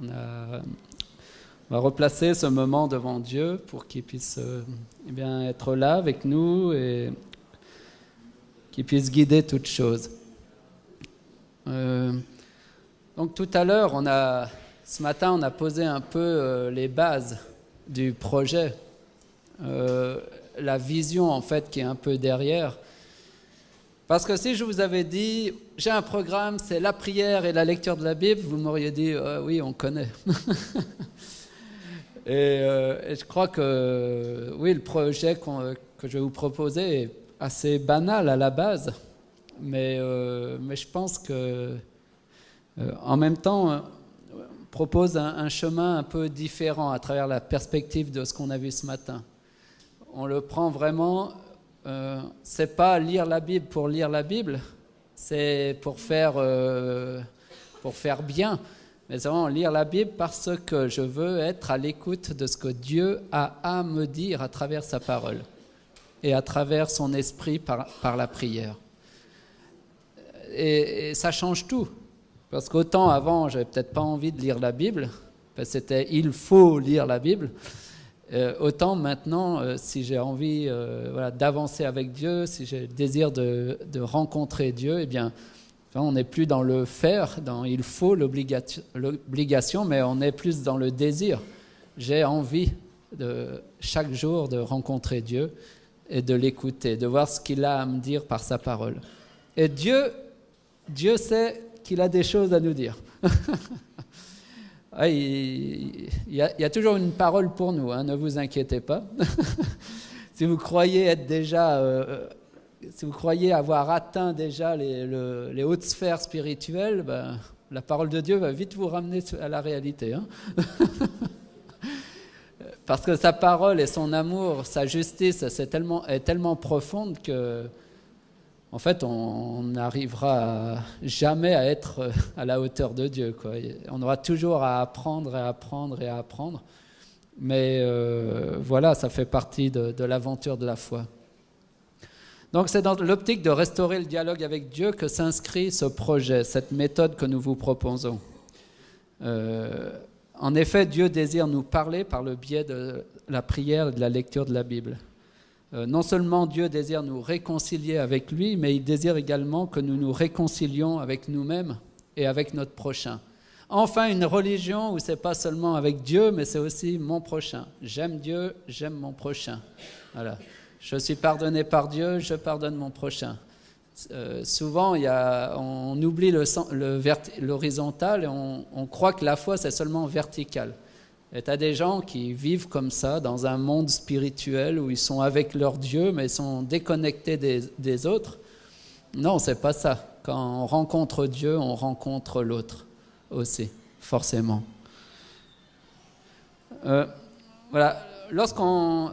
On va replacer ce moment devant Dieu pour qu'il puisse eh bien, être là avec nous et qu'il puisse guider toutes choses. Donc tout à l'heure, ce matin, on a posé un peu les bases du projet, la vision en fait qui est un peu derrière. Parce que si je vous avais dit, j'ai un programme, c'est la prière et la lecture de la Bible, vous m'auriez dit, oui, on connaît. Et je crois que, oui, le projet que je vais vous proposer est assez banal à la base, mais je pense que, en même temps, propose un chemin un peu différent à travers la perspective de ce qu'on a vu ce matin. On le prend vraiment, c'est pas lire la Bible pour lire la Bible, c'est pour faire bien. Mais c'est vraiment lire la Bible parce que je veux être à l'écoute de ce que Dieu a à me dire à travers sa parole et à travers son esprit par la prière. Et ça change tout. Parce qu'autant avant, j'avais peut-être pas envie de lire la Bible, parce que c'était « il faut lire la Bible ». Autant maintenant, si j'ai envie d'avancer avec Dieu, si j'ai le désir de rencontrer Dieu, eh bien, on n'est plus dans le faire, dans il faut, l'obligation, mais on est plus dans le désir. J'ai envie chaque jour de rencontrer Dieu et de l'écouter, de voir ce qu'il a à me dire par sa parole. Et Dieu sait qu'il a des choses à nous dire. Il y a toujours une parole pour nous, hein, ne vous inquiétez pas. Si vous croyez être déjà... si vous croyez avoir atteint déjà les hautes sphères spirituelles, ben, la parole de Dieu va vite vous ramener à la réalité. Hein. Parce que sa parole et son amour, sa justice, est tellement profonde que, en fait, on n'arrivera jamais à être à la hauteur de Dieu, quoi. On aura toujours à apprendre et à apprendre et à apprendre. Mais voilà, ça fait partie de l'aventure de la foi. Donc c'est dans l'optique de restaurer le dialogue avec Dieu que s'inscrit ce projet, cette méthode que nous vous proposons. En effet, Dieu désire nous parler par le biais de la prière et de la lecture de la Bible. Non seulement Dieu désire nous réconcilier avec lui, mais il désire également que nous nous réconcilions avec nous-mêmes et avec notre prochain. Enfin, une religion où ce n'est pas seulement avec Dieu, mais c'est aussi mon prochain. J'aime Dieu, j'aime mon prochain. Voilà. Je suis pardonné par Dieu, je pardonne mon prochain. Souvent, on oublie l'horizontal et on croit que la foi, c'est seulement vertical. Et tu as des gens qui vivent comme ça, dans un monde spirituel où ils sont avec leur Dieu, mais ils sont déconnectés des autres. Non, c'est pas ça. Quand on rencontre Dieu, on rencontre l'autre aussi, forcément. Voilà. Lorsqu'on...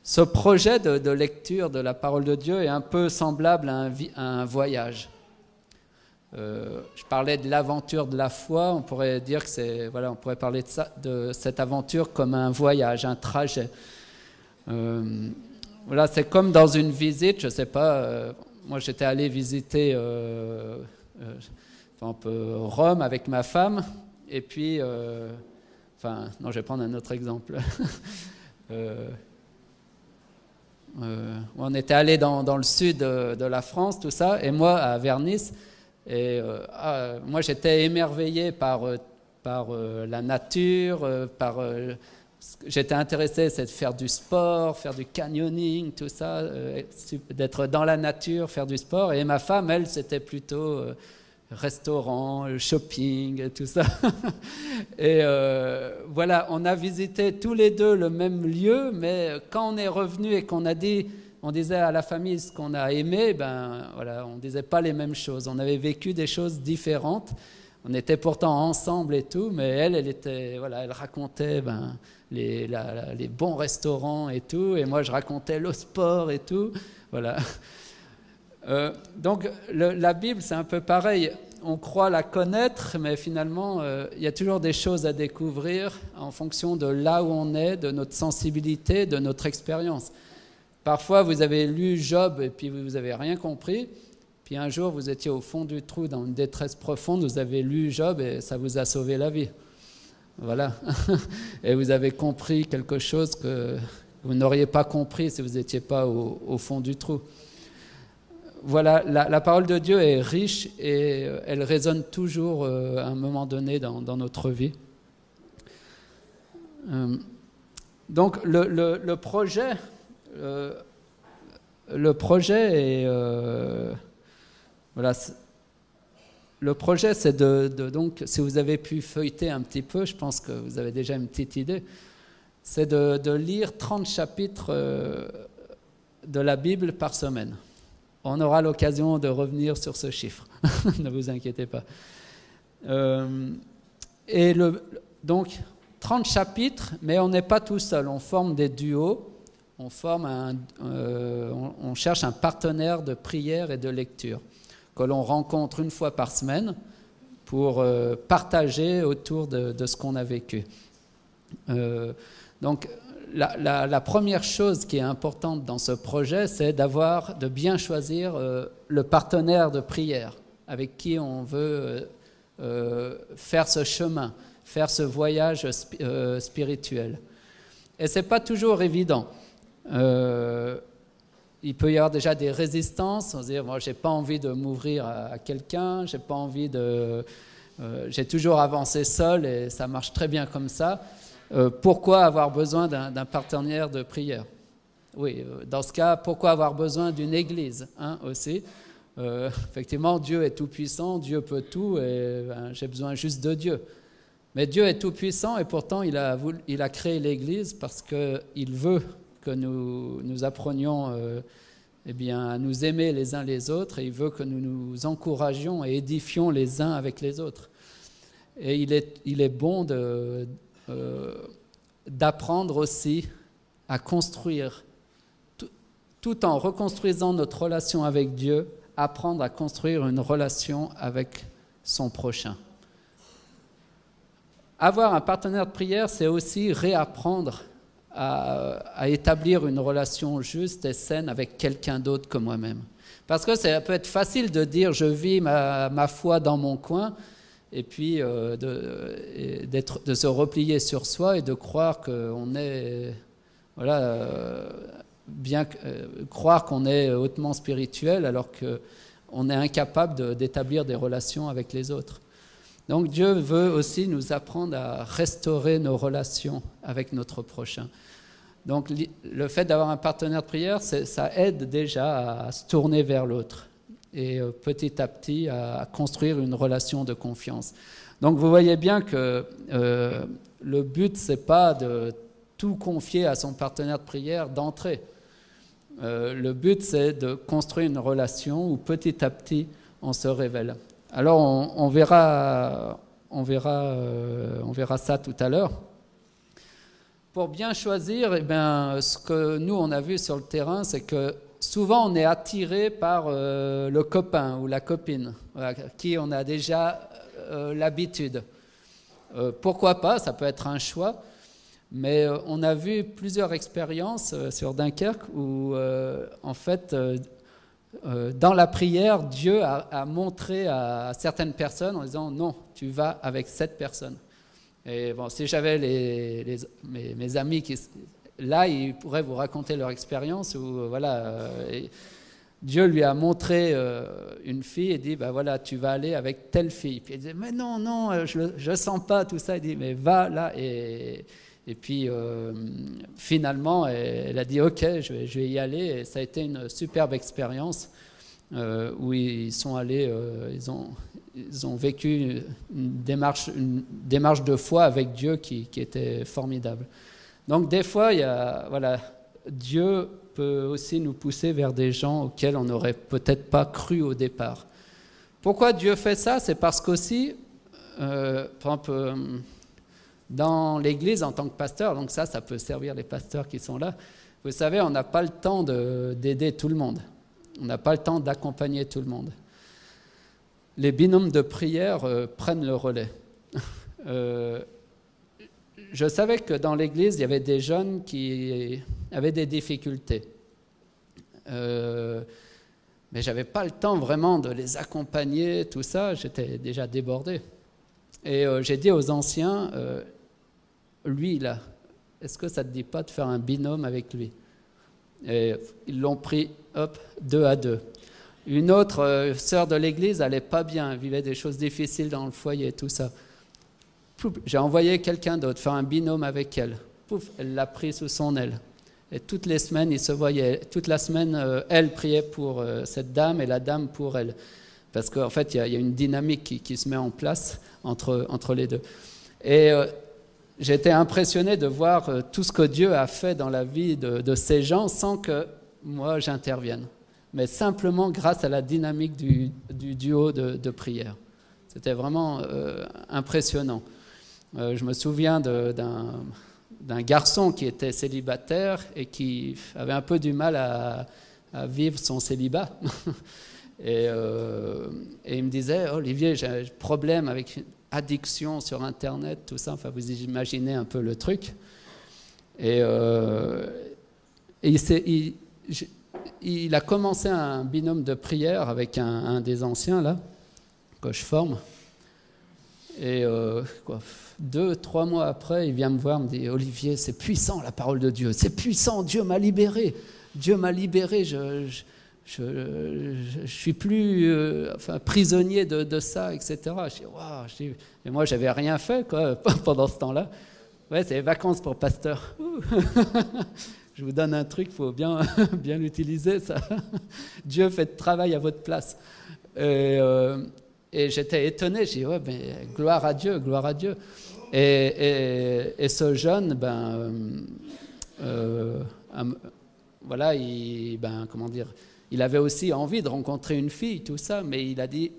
ce projet de lecture de la parole de Dieu est un peu semblable à un voyage. Je parlais de l'aventure de la foi, on pourrait dire que on pourrait parler de cette aventure comme un voyage, un trajet. Voilà, c'est comme dans une visite, je ne sais pas, moi j'étais allé visiter Rome avec ma femme, et puis, non, je vais prendre un autre exemple. On était allé dans le sud de la France, tout ça, et moi à Vernice, et moi j'étais émerveillé par la nature, j'étais intéressé, c'est de faire du sport, faire du canyoning, tout ça, d'être dans la nature, faire du sport, et ma femme, elle, c'était plutôt restaurant, shopping, tout ça. Et voilà, on a visité tous les deux le même lieu, mais quand on est revenu et on disait à la famille ce qu'on a aimé, ben voilà, on disait pas les mêmes choses. On avait vécu des choses différentes. On était pourtant ensemble et tout, mais elle racontait les bons restaurants et tout, et moi je racontais le sport et tout, voilà. Donc la Bible, c'est un peu pareil. On croit la connaître, mais finalement, il y a toujours des choses à découvrir en fonction de là où on est, de notre sensibilité, de notre expérience. Parfois, vous avez lu Job et puis vous n'avez rien compris. Puis un jour, vous étiez au fond du trou, dans une détresse profonde, vous avez lu Job et ça vous a sauvé la vie. Voilà. Et vous avez compris quelque chose que vous n'auriez pas compris si vous n'étiez pas au fond du trou. Voilà, la parole de Dieu est riche et elle résonne toujours à un moment donné dans notre vie. Donc le projet est voilà. Le projet, c'est donc, si vous avez pu feuilleter un petit peu, je pense que vous avez déjà une petite idée, c'est de lire 30 chapitres de la Bible par semaine. On aura l'occasion de revenir sur ce chiffre, ne vous inquiétez pas. Donc, 30 chapitres, mais on n'est pas tout seul, on forme des duos, on cherche un partenaire de prière et de lecture que l'on rencontre une fois par semaine pour partager autour de ce qu'on a vécu. Donc, la première chose qui est importante dans ce projet, c'est de bien choisir le partenaire de prière avec qui on veut faire ce chemin, faire ce voyage spirituel. Et ce n'est pas toujours évident. Il peut y avoir déjà des résistances, on se dit, moi, je n'ai pas envie de m'ouvrir à quelqu'un, j'ai pas envie j'ai toujours avancé seul et ça marche très bien comme ça. Pourquoi avoir besoin d'un partenaire de prière? Oui, dans ce cas, pourquoi avoir besoin d'une église aussi? Effectivement, Dieu est tout-puissant, Dieu peut tout et j'ai besoin juste de Dieu. Mais Dieu est tout-puissant et pourtant il a créé l'église parce qu'il veut que nous apprenions à nous aimer les uns les autres et il veut que nous nous encouragions et édifions les uns avec les autres. Et il est bon d'apprendre aussi à construire, tout en reconstruisant notre relation avec Dieu, apprendre à construire une relation avec son prochain. Avoir un partenaire de prière, c'est aussi réapprendre à établir une relation juste et saine avec quelqu'un d'autre que moi-même. Parce que ça peut être facile de dire je vis ma foi dans mon coin et puis de se replier sur soi et de croire qu'on est croire qu'on est hautement spirituel alors qu'on est incapable d'établir des relations avec les autres. Donc Dieu veut aussi nous apprendre à restaurer nos relations avec notre prochain. Donc le fait d'avoir un partenaire de prière, ça aide déjà à se tourner vers l'autre et petit à petit à construire une relation de confiance. Donc vous voyez bien que le but, ce n'est pas de tout confier à son partenaire de prière d'entrée. Le but, c'est de construire une relation où petit à petit, on se révèle. Alors, on verra ça tout à l'heure. Pour bien choisir, ce que nous, on a vu sur le terrain, c'est que souvent, on est attiré par le copain ou la copine, qui on a déjà l'habitude. Pourquoi pas, ça peut être un choix, mais on a vu plusieurs expériences sur Dunkerque où, en fait, dans la prière, Dieu a montré à certaines personnes en disant « Non, tu vas avec cette personne ». Et bon, si j'avais mes amis là, ils pourraient vous raconter leur expérience où Dieu lui a montré une fille et dit voilà, tu vas aller avec telle fille. Puis il dit mais non, je sens pas tout ça. Il dit mais va là et puis finalement elle a dit ok, je vais y aller et ça a été une superbe expérience où ils sont allés, ils ont vécu une démarche de foi avec Dieu qui était formidable. Donc des fois, Dieu peut aussi nous pousser vers des gens auxquels on n'aurait peut-être pas cru au départ. Pourquoi Dieu fait ça? C'est parce qu'aussi, par exemple, dans l'Église en tant que pasteur, donc ça peut servir les pasteurs qui sont là, vous savez, on n'a pas le temps d'aider tout le monde. On n'a pas le temps d'accompagner tout le monde. Les binômes de prière prennent le relais. Je savais que dans l'Église, il y avait des jeunes qui avaient des difficultés. Mais je n'avais pas le temps vraiment de les accompagner, tout ça, j'étais déjà débordé. Et j'ai dit aux anciens, lui là, est-ce que ça ne te dit pas de faire un binôme avec lui? Et ils l'ont pris, hop, 2 à 2. Une autre sœur de l'église n'allait pas bien, elle vivait des choses difficiles dans le foyer, tout ça. J'ai envoyé quelqu'un d'autre faire un binôme avec elle. Pouf, elle l'a pris sous son aile. Et toutes les semaines, ils se voyaient. Toute la semaine, elle priait pour cette dame et la dame pour elle. Parce qu'en fait, il y a une dynamique qui se met en place entre les deux. Et j'ai été impressionné de voir tout ce que Dieu a fait dans la vie de ces gens sans que moi j'intervienne. Mais simplement grâce à la dynamique du duo de prière. C'était vraiment impressionnant. Je me souviens d'un garçon qui était célibataire et qui avait un peu du mal à vivre son célibat. Et il me disait, Olivier, j'ai un problème avec une addiction sur Internet, tout ça. Enfin, vous imaginez un peu le truc. Et il a commencé un binôme de prière avec un des anciens, là, que je forme. Et 2-3 mois après, il vient me voir, me dit, Olivier, c'est puissant la parole de Dieu, c'est puissant, Dieu m'a libéré, je suis plus prisonnier de ça, etc. Je dis, waouh, et moi, j'avais rien fait quoi, pendant ce temps-là. Ouais, c'est les vacances pour pasteur. Je vous donne un truc, il faut bien l'utiliser, ça. Dieu fait le travail à votre place. Et j'étais étonné, j'ai dit, ouais, mais gloire à Dieu, gloire à Dieu. Et ce jeune, voilà, il avait aussi envie de rencontrer une fille, tout ça, mais il a dit,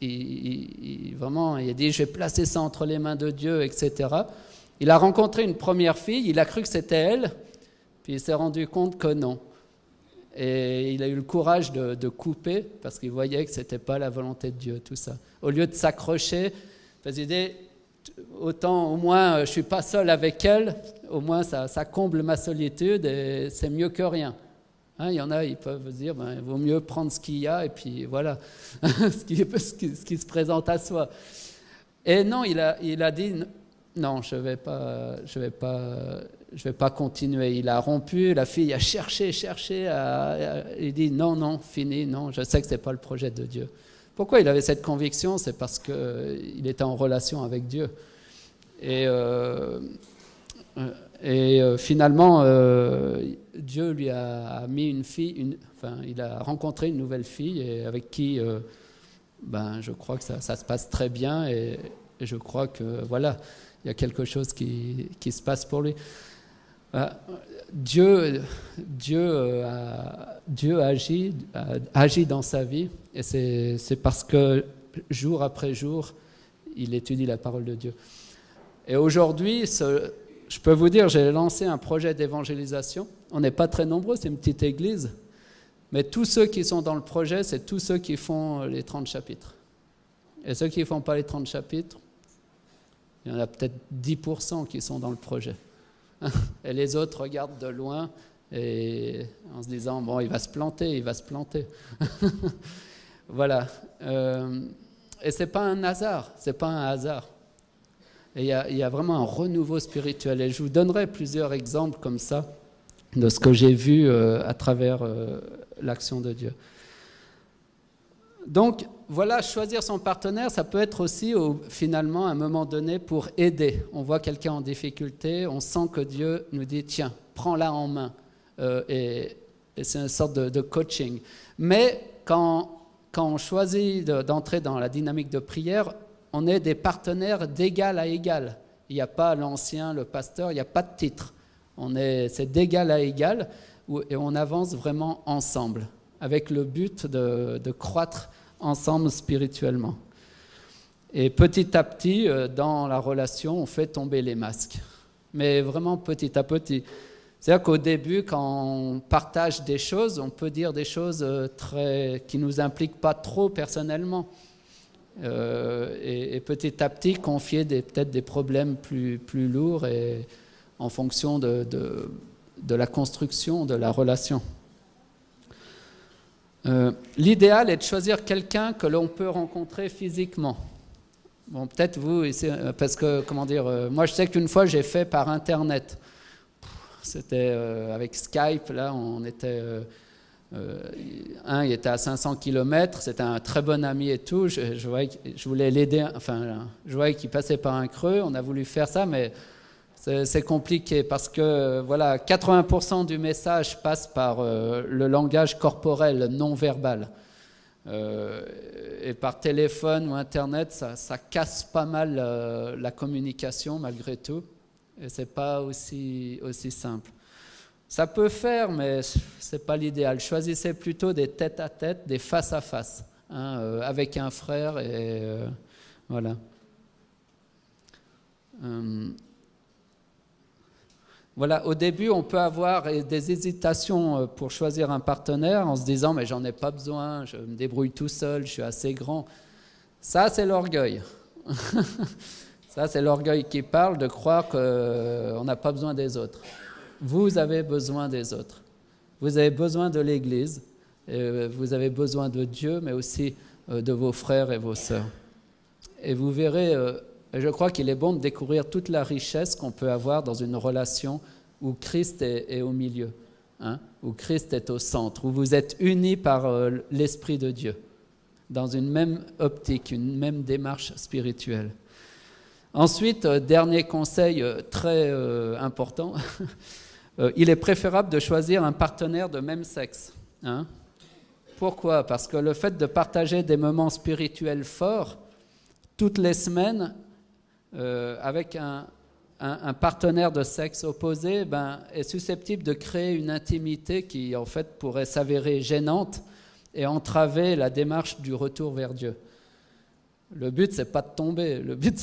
il a dit, je vais placer ça entre les mains de Dieu, etc. Il a rencontré une première fille, il a cru que c'était elle, puis il s'est rendu compte que non. Et il a eu le courage de couper parce qu'il voyait que ce n'était pas la volonté de Dieu, tout ça. Au lieu de s'accrocher, il s'est dit, autant au moins je ne suis pas seul avec elle, au moins ça comble ma solitude et c'est mieux que rien. Hein, il y en a, ils peuvent se dire, il vaut mieux prendre ce qu'il y a et puis voilà, ce qui se présente à soi. Et non, il a dit, non, je vais pas continuer. Il a rompu, la fille a cherché, il dit non, fini, non, je sais que ce n'est pas le projet de Dieu. Pourquoi il avait cette conviction? C'est parce qu'il était en relation avec Dieu. Et finalement, Dieu lui a mis une fille, il a rencontré une nouvelle fille et avec qui, je crois que ça se passe très bien et je crois que voilà, il y a quelque chose qui se passe pour lui. Dieu agit dans sa vie et c'est parce que jour après jour, il étudie la parole de Dieu. Et aujourd'hui, je peux vous dire, j'ai lancé un projet d'évangélisation. On n'est pas très nombreux, c'est une petite église, mais tous ceux qui sont dans le projet, c'est tous ceux qui font les 30 chapitres. Et ceux qui ne font pas les 30 chapitres, il y en a peut-être 10% qui sont dans le projet. Et les autres regardent de loin et en se disant, bon, il va se planter. Voilà. Et ce n'est pas un hasard, Et il y a vraiment un renouveau spirituel. Et je vous donnerai plusieurs exemples comme ça de ce que j'ai vu à travers l'action de Dieu. Donc, voilà, choisir son partenaire, ça peut être aussi, finalement, à un moment donné, pour aider. On voit quelqu'un en difficulté, on sent que Dieu nous dit, tiens, prends-la en main. Et c'est une sorte de coaching. Mais quand on choisit d'entrer dans la dynamique de prière, on est des partenaires d'égal à égal. Il n'y a pas l'ancien, le pasteur, il n'y a pas de titre. C'est d'égal à égal et on avance vraiment ensemble, avec le but de croître ensemble spirituellement. Et petit à petit, dans la relation, on fait tomber les masques. Mais vraiment petit à petit. C'est-à-dire qu'au début, quand on partage des choses, on peut dire des choses qui ne nous impliquent pas trop personnellement. Et petit à petit, confier peut-être des problèmes plus lourds et en fonction de la construction de la relation. L'idéal est de choisir quelqu'un que l'on peut rencontrer physiquement. Bon, peut-être vous, parce que, comment dire, moi je sais qu'une fois j'ai fait par Internet. C'était avec Skype, là, on était... il était à 500 km, c'était un très bon ami et tout, je voulais l'aider, enfin, je voyais qu'il passait par un creux, on a voulu faire ça, mais c'est compliqué parce que, voilà, 80% du message passe par le langage corporel non verbal. Et par téléphone ou Internet, ça casse pas mal la communication malgré tout, et c'est pas aussi simple. Ça peut faire, mais c'est pas l'idéal. Choisissez plutôt des tête-à-tête, des face-à-face, hein, avec un frère et voilà. Voilà, au début, on peut avoir des hésitations pour choisir un partenaire en se disant « mais j'en ai pas besoin, je me débrouille tout seul, je suis assez grand ». Ça, c'est l'orgueil. Ça, c'est l'orgueil qui parle de croire qu'on n'a pas besoin des autres. Vous avez besoin des autres. Vous avez besoin de l'Église, et vous avez besoin de Dieu, mais aussi de vos frères et vos sœurs. Et vous verrez... je crois qu'il est bon de découvrir toute la richesse qu'on peut avoir dans une relation où Christ est au milieu, hein, où Christ est au centre, où vous êtes unis par l'Esprit de Dieu, dans une même optique, une même démarche spirituelle. Ensuite, dernier conseil très important, il est préférable de choisir un partenaire de même sexe. Hein. Pourquoi? Parce que le fait de partager des moments spirituels forts, toutes les semaines, avec un partenaire de sexe opposé, est susceptible de créer une intimité qui, en fait, pourrait s'avérer gênante et entraver la démarche du retour vers Dieu. Le but, c'est pas de tomber, le but,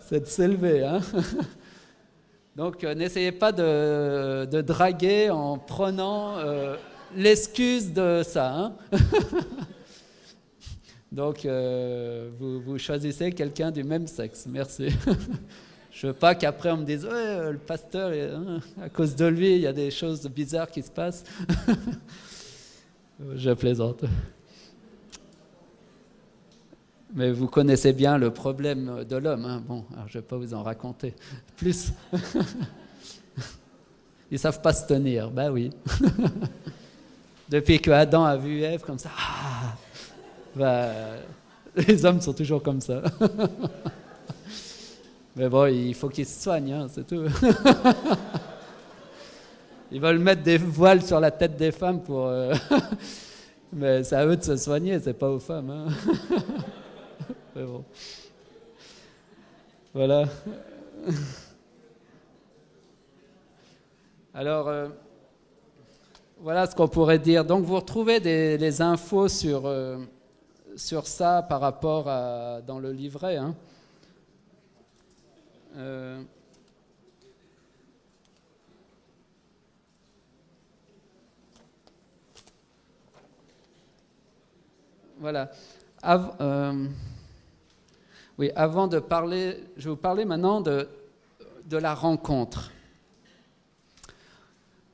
c'est de s'élever. Hein. Donc, n'essayez pas de draguer en prenant l'excuse de ça. Hein. Donc, vous choisissez quelqu'un du même sexe. Merci. Je ne veux pas qu'après on me dise ouais, le pasteur, à cause de lui, il y a des choses bizarres qui se passent. Je plaisante. Mais vous connaissez bien le problème de l'homme. Hein. Bon, alors je ne vais pas vous en raconter plus. Ils ne savent pas se tenir. Ben oui. Depuis que Adam a vu Ève comme ça, les hommes sont toujours comme ça. Mais bon, il faut qu'ils se soignent, hein, c'est tout. Ils veulent mettre des voiles sur la tête des femmes pour... Mais c'est à eux de se soigner, c'est pas aux femmes. Hein. Mais bon. Voilà. Alors, voilà ce qu'on pourrait dire. Donc, vous retrouvez les infos sur ça par rapport à dans le livret. Hein. Voilà. Oui, avant de parler, je vais vous parler maintenant de la rencontre.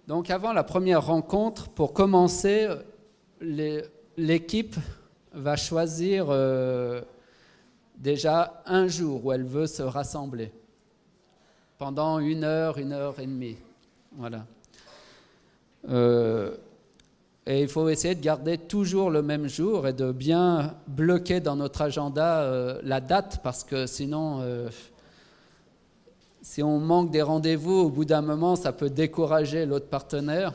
Donc, avant la première rencontre, pour commencer, l'équipe va choisir déjà un jour où elle veut se rassembler pendant 1 heure, 1 heure et demie. Voilà. Et il faut essayer de garder toujours le même jour et de bien bloquer dans notre agenda la date parce que sinon, si on manque des rendez-vous, au bout d'un moment, ça peut décourager l'autre partenaire.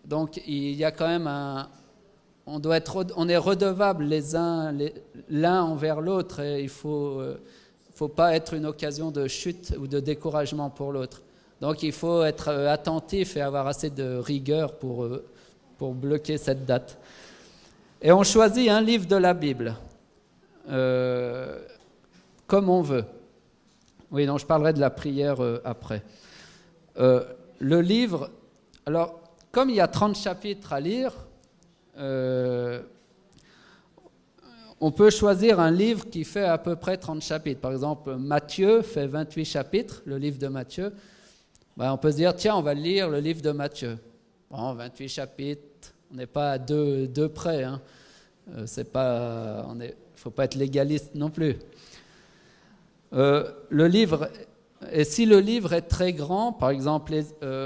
Donc, il y a quand même on est redevables l'un envers l'autre et il faut pas être une occasion de chute ou de découragement pour l'autre. Donc, il faut être attentif et avoir assez de rigueur pour bloquer cette date. Et on choisit un livre de la Bible, comme on veut. Oui, donc je parlerai de la prière après. Le livre, alors, comme il y a 30 chapitres à lire, on peut choisir un livre qui fait à peu près 30 chapitres. Par exemple, Matthieu fait 28 chapitres, le livre de Matthieu. On peut se dire, tiens, on va lire le livre de Matthieu. Bon, 28 chapitres, On n'est pas à deux près. Hein. Faut pas être légaliste non plus. Le livre, et si le livre est très grand, par exemple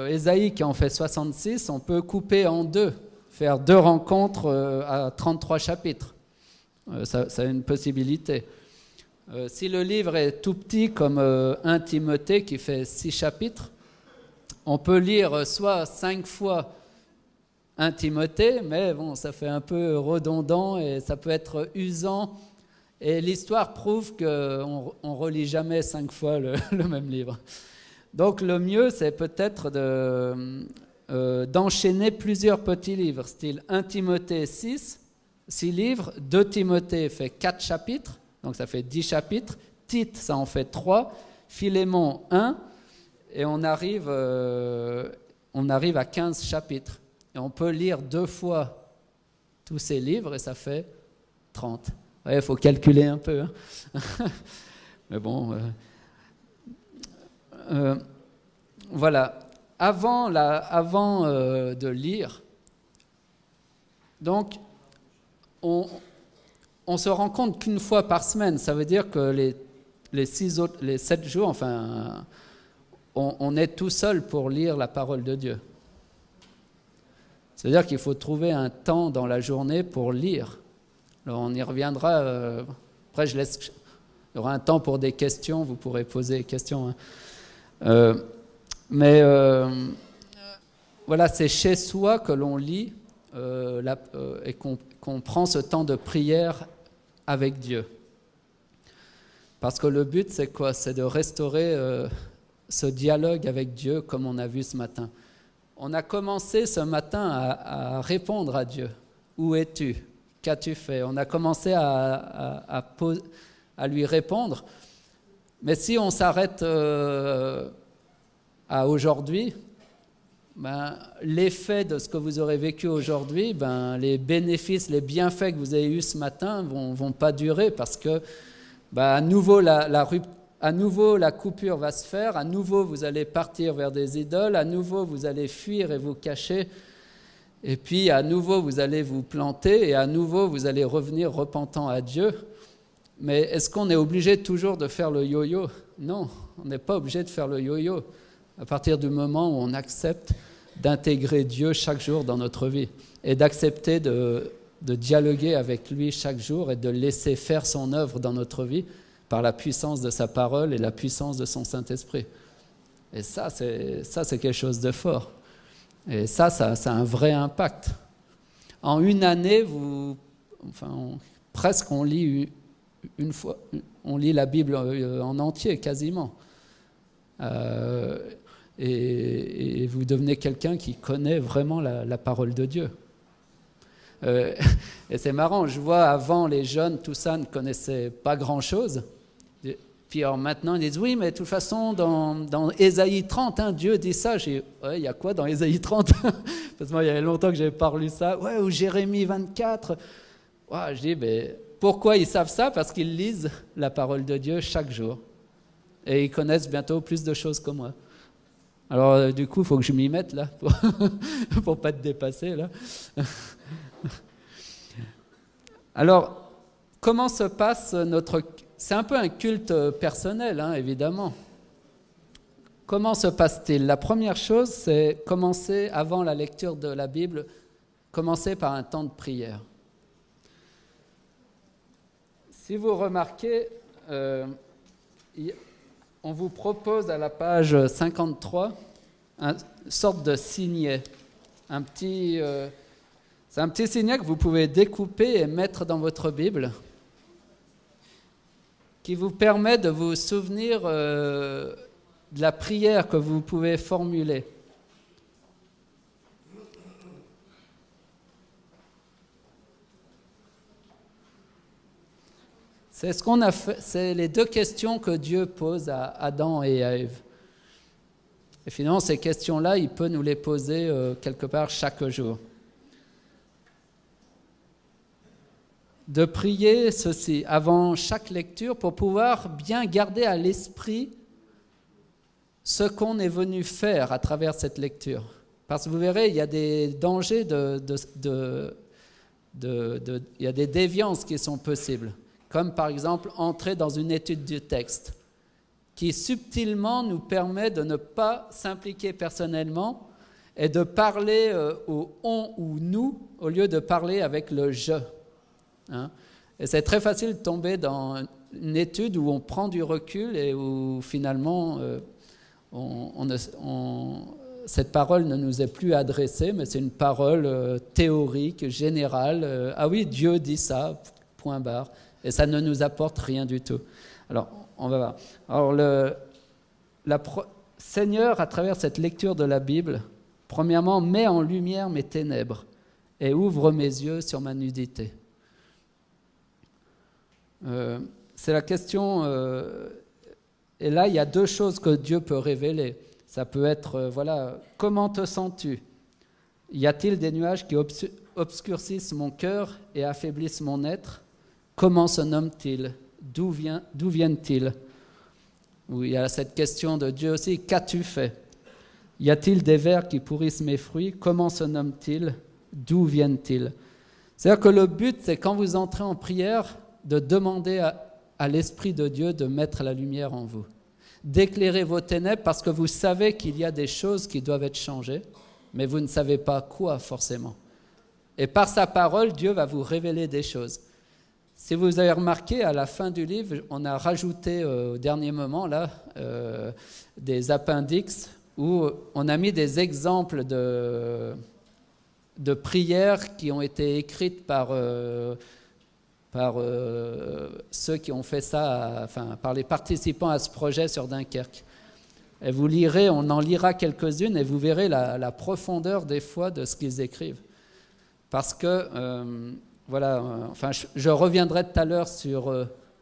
Ésaïe qui en fait 66, on peut couper en deux, faire 2 rencontres à 33 chapitres. Ça a une possibilité. Si le livre est tout petit comme 1 Timothée qui fait 6 chapitres, on peut lire soit 5 fois 1 Timothée, mais bon, ça fait un peu redondant et ça peut être usant. Et l'histoire prouve qu'on ne relit jamais 5 fois le même livre. Donc le mieux, c'est peut-être d'enchaîner plusieurs petits livres, style 1 Timothée 6 livres, 2 Timothée fait 4 chapitres, donc ça fait 10 chapitres, Tite, ça en fait 3, Philémon 1, et on arrive à 15 chapitres. Et on peut lire 2 fois tous ces livres et ça fait 30. Il faut calculer un peu. Hein. Mais bon, voilà. Avant de lire, donc, on se rend compte qu'une fois par semaine, ça veut dire que les 7 jours, enfin, on est tout seul pour lire la parole de Dieu. C'est-à-dire qu'il faut trouver un temps dans la journée pour lire. Alors on y reviendra. Après, il y aura un temps pour des questions. Vous pourrez poser des questions. Hein. Voilà, c'est chez soi que l'on lit et qu'on prend ce temps de prière avec Dieu. Parce que le but, c'est quoi? C'est de restaurer ce dialogue avec Dieu, comme on a vu ce matin. On a commencé ce matin à répondre à Dieu. Où es-tu? Qu'as-tu fait? On a commencé à lui répondre. Mais si on s'arrête à aujourd'hui, l'effet de ce que vous aurez vécu aujourd'hui, les bénéfices, les bienfaits que vous avez eus ce matin vont pas durer parce que à nouveau la coupure va se faire, à nouveau vous allez partir vers des idoles, à nouveau vous allez fuir et vous cacher, et puis à nouveau vous allez vous planter, et à nouveau vous allez revenir repentant à Dieu. Mais est-ce qu'on est obligé toujours de faire le yo-yo? Non, on n'est pas obligé de faire le yo-yo. À partir du moment où on accepte d'intégrer Dieu chaque jour dans notre vie, et d'accepter de dialoguer avec lui chaque jour, et de laisser faire son œuvre dans notre vie, par la puissance de sa parole et la puissance de son Saint-Esprit. Et ça, c'est quelque chose de fort. Et ça a un vrai impact. En une année, presque on lit on lit la Bible en entier, quasiment. Et vous devenez quelqu'un qui connaît vraiment la parole de Dieu. Et c'est marrant, je vois avant les jeunes, tout ça ne connaissaient pas grand-chose. Puis alors maintenant ils disent oui, mais de toute façon dans Ésaïe 30, hein, Dieu dit ça. J'ai dit ouais, il y a quoi dans Ésaïe 30? Parce que moi il y avait longtemps que j'avais pas lu ça. Ouais, ou Jérémie 24. Ouais, je dis mais pourquoi ils savent ça? Parce qu'ils lisent la parole de Dieu chaque jour. Et ils connaissent bientôt plus de choses que moi. Alors du coup, il faut que je m'y mette là pour pas être dépassé là. Alors, comment se passe notre... C'est un peu un culte personnel, hein, évidemment. Comment se passe-t-il? La première chose, c'est commencer, avant la lecture de la Bible, commencer par un temps de prière. Si vous remarquez, on vous propose à la page 53 une sorte de signet, c'est un petit signet que vous pouvez découper et mettre dans votre Bible, qui vous permet de vous souvenir de la prière que vous pouvez formuler. C'est ce qu'on a fait, c'est les 2 questions que Dieu pose à Adam et à Ève. Et finalement, ces questions-là, il peut nous les poser quelque part chaque jour. De prier ceci avant chaque lecture pour pouvoir bien garder à l'esprit ce qu'on est venu faire à travers cette lecture. Parce que vous verrez, il y a des dangers, il y a des déviances qui sont possibles. Comme par exemple entrer dans une étude du texte, qui subtilement nous permet de ne pas s'impliquer personnellement et de parler au on ou nous au lieu de parler avec le je. Hein? Et c'est très facile de tomber dans une étude où on prend du recul et où finalement cette parole ne nous est plus adressée, mais c'est une parole théorique, générale. Ah oui, Dieu dit ça, point barre. Et ça ne nous apporte rien du tout. Alors, on va voir. Alors, Seigneur, à travers cette lecture de la Bible, premièrement, met en lumière mes ténèbres et ouvre mes yeux sur ma nudité. C'est la question, et là il y a deux choses que Dieu peut révéler. Ça peut être, voilà, comment te sens-tu? Y a-t-il des nuages qui obscurcissent mon cœur et affaiblissent mon être? Comment se nomment-ils? D'où viennent-ils? Oui, il y a cette question de Dieu aussi, qu'as-tu fait? Y a-t-il des vers qui pourrissent mes fruits? Comment se nomment-ils? D'où viennent-ils? C'est-à-dire que le but, c'est quand vous entrez en prière, de demander à l'Esprit de Dieu de mettre la lumière en vous, d'éclairer vos ténèbres parce que vous savez qu'il y a des choses qui doivent être changées, mais vous ne savez pas quoi forcément. Et par sa parole, Dieu va vous révéler des choses. Si vous avez remarqué, à la fin du livre, on a rajouté au dernier moment là, des appendices où on a mis des exemples de prières qui ont été écrites par ceux qui ont fait ça, par les participants à ce projet sur Dunkerque. Et vous lirez, on en lira quelques-unes et vous verrez la profondeur des fois de ce qu'ils écrivent. Parce que, je reviendrai tout à l'heure sur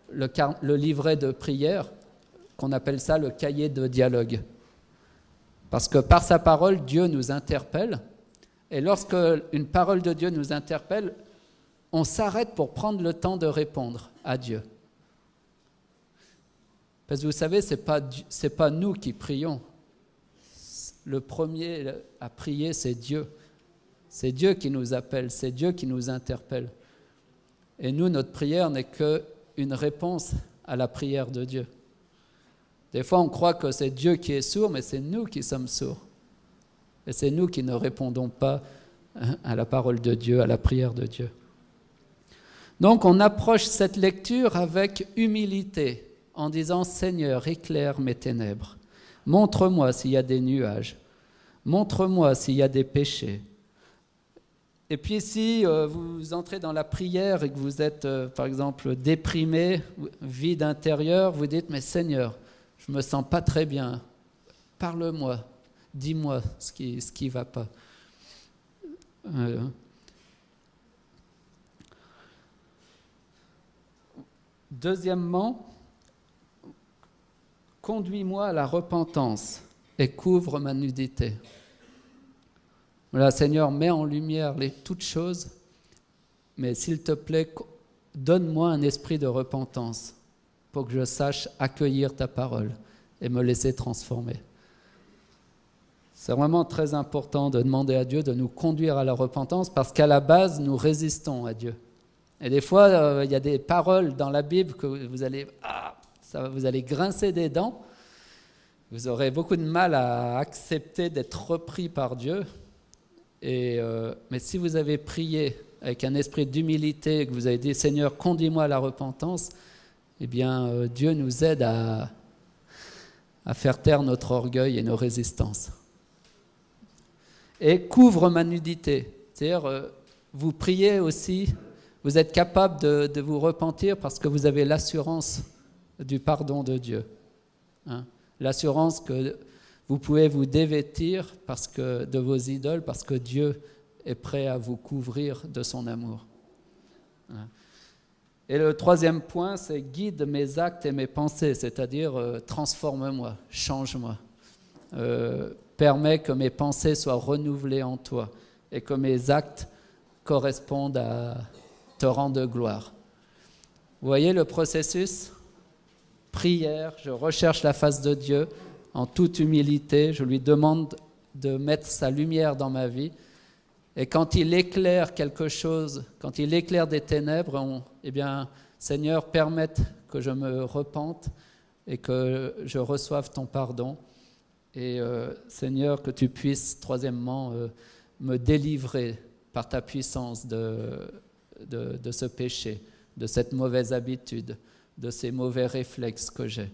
le livret de prière, qu'on appelle ça le cahier de dialogue. Parce que par sa parole, Dieu nous interpelle. Et lorsque une parole de Dieu nous interpelle, on s'arrête pour prendre le temps de répondre à Dieu. Parce que vous savez, c'est pas nous qui prions. Le premier à prier, c'est Dieu. C'est Dieu qui nous appelle, c'est Dieu qui nous interpelle. Et nous, notre prière n'est qu'une réponse à la prière de Dieu. Des fois, on croit que c'est Dieu qui est sourd, mais c'est nous qui sommes sourds. Et c'est nous qui ne répondons pas à la parole de Dieu, à la prière de Dieu. Donc, on approche cette lecture avec humilité, en disant « Seigneur, éclaire mes ténèbres. Montre-moi s'il y a des nuages. Montre-moi s'il y a des péchés. » Et puis, si vous entrez dans la prière et que vous êtes, par exemple, déprimé, vide intérieur, vous dites « Mais Seigneur, je ne me sens pas très bien. Parle-moi, dis-moi ce qui va pas. » Deuxièmement, conduis-moi à la repentance et couvre ma nudité. Voilà, Seigneur, mets en lumière toutes choses, mais s'il te plaît, donne-moi un esprit de repentance pour que je sache accueillir ta parole et me laisser transformer. C'est vraiment très important de demander à Dieu de nous conduire à la repentance parce qu'à la base, nous résistons à Dieu. Et des fois, il y a des paroles dans la Bible que vous allez grincer des dents. Vous aurez beaucoup de mal à accepter d'être repris par Dieu. Mais si vous avez prié avec un esprit d'humilité et que vous avez dit « Seigneur, conduis-moi à la repentance », eh bien, Dieu nous aide à faire taire notre orgueil et nos résistances. Et couvre ma nudité. C'est-à-dire, vous priez aussi... Vous êtes capable de vous repentir parce que vous avez l'assurance du pardon de Dieu. Hein? L'assurance que vous pouvez vous dévêtir de vos idoles parce que Dieu est prêt à vous couvrir de son amour. Hein? Et le troisième point, c'est guide mes actes et mes pensées, c'est-à-dire transforme-moi, change-moi. Permets que mes pensées soient renouvelées en toi et que mes actes correspondent à te rendre gloire. Vous voyez le processus? Prière, je recherche la face de Dieu en toute humilité, je lui demande de mettre sa lumière dans ma vie. Et quand il éclaire quelque chose, quand il éclaire des ténèbres, eh bien, Seigneur, permette que je me repente et que je reçoive ton pardon. Et Seigneur, que tu puisses, troisièmement, me délivrer par ta puissance de ce péché, de cette mauvaise habitude, de ces mauvais réflexes que j'ai.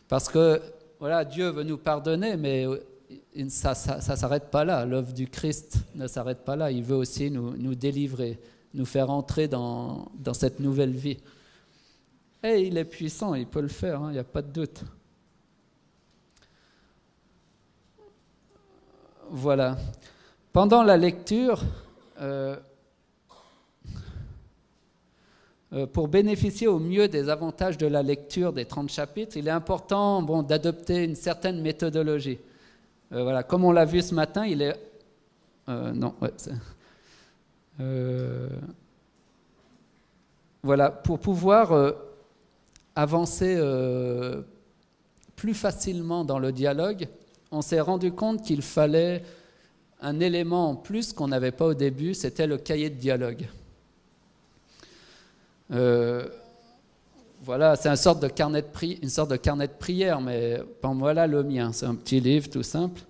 Parce que, voilà, Dieu veut nous pardonner, mais ça ne s'arrête pas là. L'œuvre du Christ ne s'arrête pas là. Il veut aussi nous délivrer, nous faire entrer dans cette nouvelle vie. Et il est puissant, il peut le faire, il n'y a pas de doute. Voilà. Pendant la lecture, pour bénéficier au mieux des avantages de la lecture des 30 chapitres, il est important d'adopter une certaine méthodologie. Voilà. Comme on l'a vu ce matin, il est... voilà, pour pouvoir avancer plus facilement dans le dialogue, on s'est rendu compte qu'il fallait un élément en plus qu'on n'avait pas au début, c'était le cahier de dialogue. Voilà, c'est une sorte de carnet de prière, mais voilà le mien, c'est un petit livre tout simple.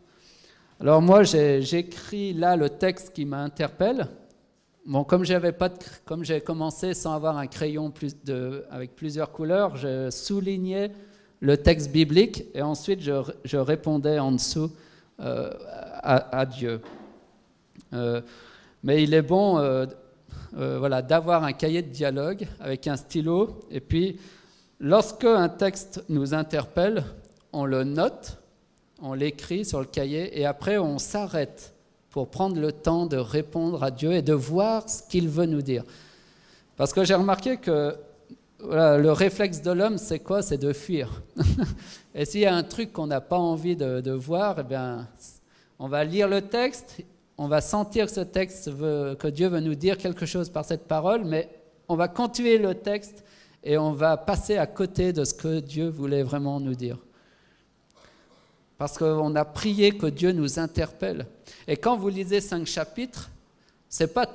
Alors moi, j'écris là le texte qui m'interpelle. Bon, comme j'ai commencé sans avoir un crayon avec plusieurs couleurs, je soulignais le texte biblique et ensuite je répondais en dessous à Dieu. Mais il est bon voilà, d'avoir un cahier de dialogue avec un stylo et puis lorsque un texte nous interpelle, on le note, on l'écrit sur le cahier et après on s'arrête pour prendre le temps de répondre à Dieu et de voir ce qu'il veut nous dire. Parce que j'ai remarqué que voilà, le réflexe de l'homme, c'est quoi? C'est de fuir. Et s'il y a un truc qu'on n'a pas envie de voir, eh bien, on va lire le texte, on va sentir que ce texte que Dieu veut nous dire quelque chose par cette parole, mais on va continuer le texte et on va passer à côté de ce que Dieu voulait vraiment nous dire. Parce qu'on a prié que Dieu nous interpelle. Et quand vous lisez 5 chapitres, c'est pas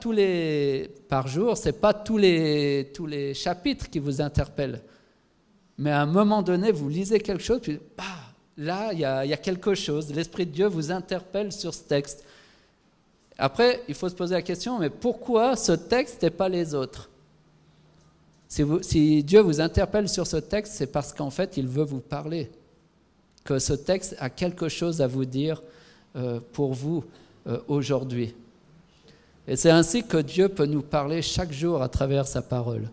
par jour, c'est pas tous les chapitres qui vous interpellent. Mais à un moment donné, vous lisez quelque chose, puis là, il y a quelque chose. L'Esprit de Dieu vous interpelle sur ce texte. Après, il faut se poser la question, mais pourquoi ce texte et pas les autres? Si Dieu vous interpelle sur ce texte, c'est parce qu'en fait, il veut vous parler. Que ce texte a quelque chose à vous dire pour vous aujourd'hui. Et c'est ainsi que Dieu peut nous parler chaque jour à travers sa parole.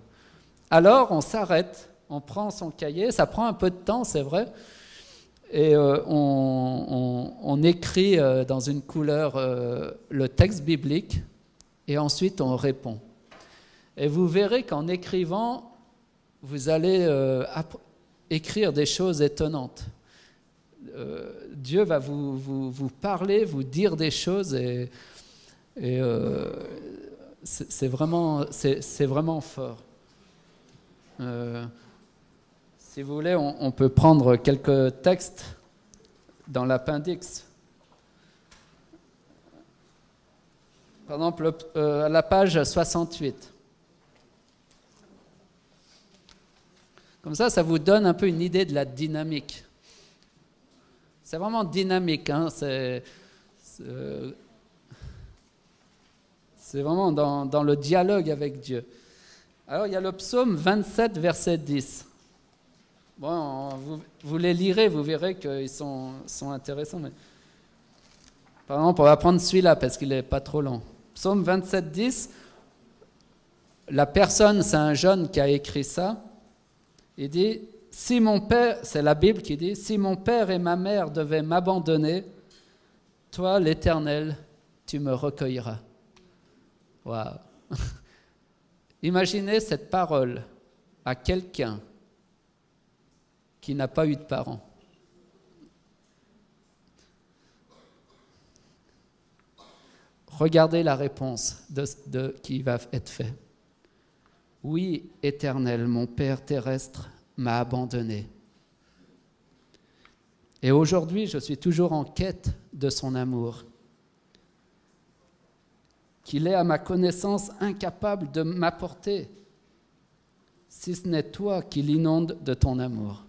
Alors, on s'arrête, on prend son cahier, ça prend un peu de temps, c'est vrai, et on écrit dans une couleur le texte biblique, et ensuite on répond. Et vous verrez qu'en écrivant, vous allez écrire des choses étonnantes. Dieu va vous parler, vous dire des choses et c'est vraiment fort. Si vous voulez, on peut prendre quelques textes dans l'appendice. Par exemple, à la page 68. Comme ça vous donne un peu une idée de la dynamique. C'est vraiment dynamique, c'est vraiment dans le dialogue avec Dieu. Alors, il y a le psaume 27, verset 10. Bon, vous les lirez, vous verrez qu'ils sont intéressants. Mais... Par exemple, on va prendre celui-là parce qu'il n'est pas trop long. Psaume 27, 10. La personne, c'est un jeune qui a écrit ça. Il dit... Si mon père, c'est la Bible qui dit, si mon père et ma mère devaient m'abandonner, toi, l'Éternel, tu me recueilleras. Waouh! Imaginez cette parole à quelqu'un qui n'a pas eu de parents. Regardez la réponse qui va être faite. Oui, Éternel, mon Père terrestre, m'a abandonné. Et aujourd'hui, je suis toujours en quête de son amour. Qu'il est à ma connaissance incapable de m'apporter, si ce n'est toi qui l'inonde de ton amour.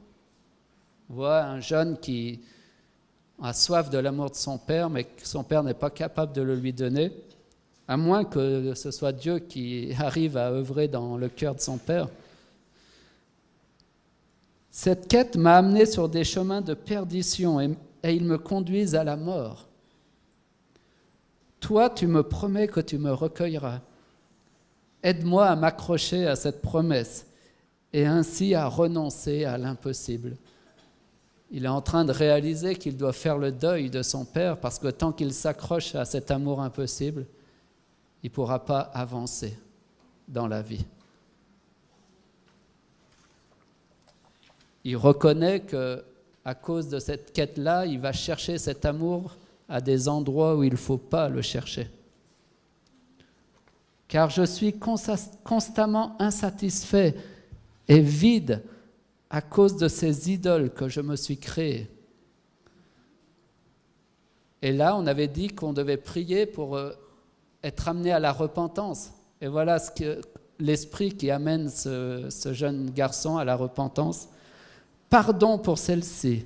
Vois un jeune qui a soif de l'amour de son père, mais que son père n'est pas capable de le lui donner, à moins que ce soit Dieu qui arrive à œuvrer dans le cœur de son père. Cette quête m'a amené sur des chemins de perdition et ils me conduisent à la mort. Toi, tu me promets que tu me recueilleras. Aide-moi à m'accrocher à cette promesse et ainsi à renoncer à l'impossible. Il est en train de réaliser qu'il doit faire le deuil de son père parce que tant qu'il s'accroche à cet amour impossible, il ne pourra pas avancer dans la vie. Il reconnaît qu'à cause de cette quête-là, il va chercher cet amour à des endroits où il ne faut pas le chercher. Car je suis constamment insatisfait et vide à cause de ces idoles que je me suis créées. Et là, on avait dit qu'on devait prier pour être amené à la repentance. Et voilà l'esprit qui amène ce jeune garçon à la repentance. Pardon pour celle-ci.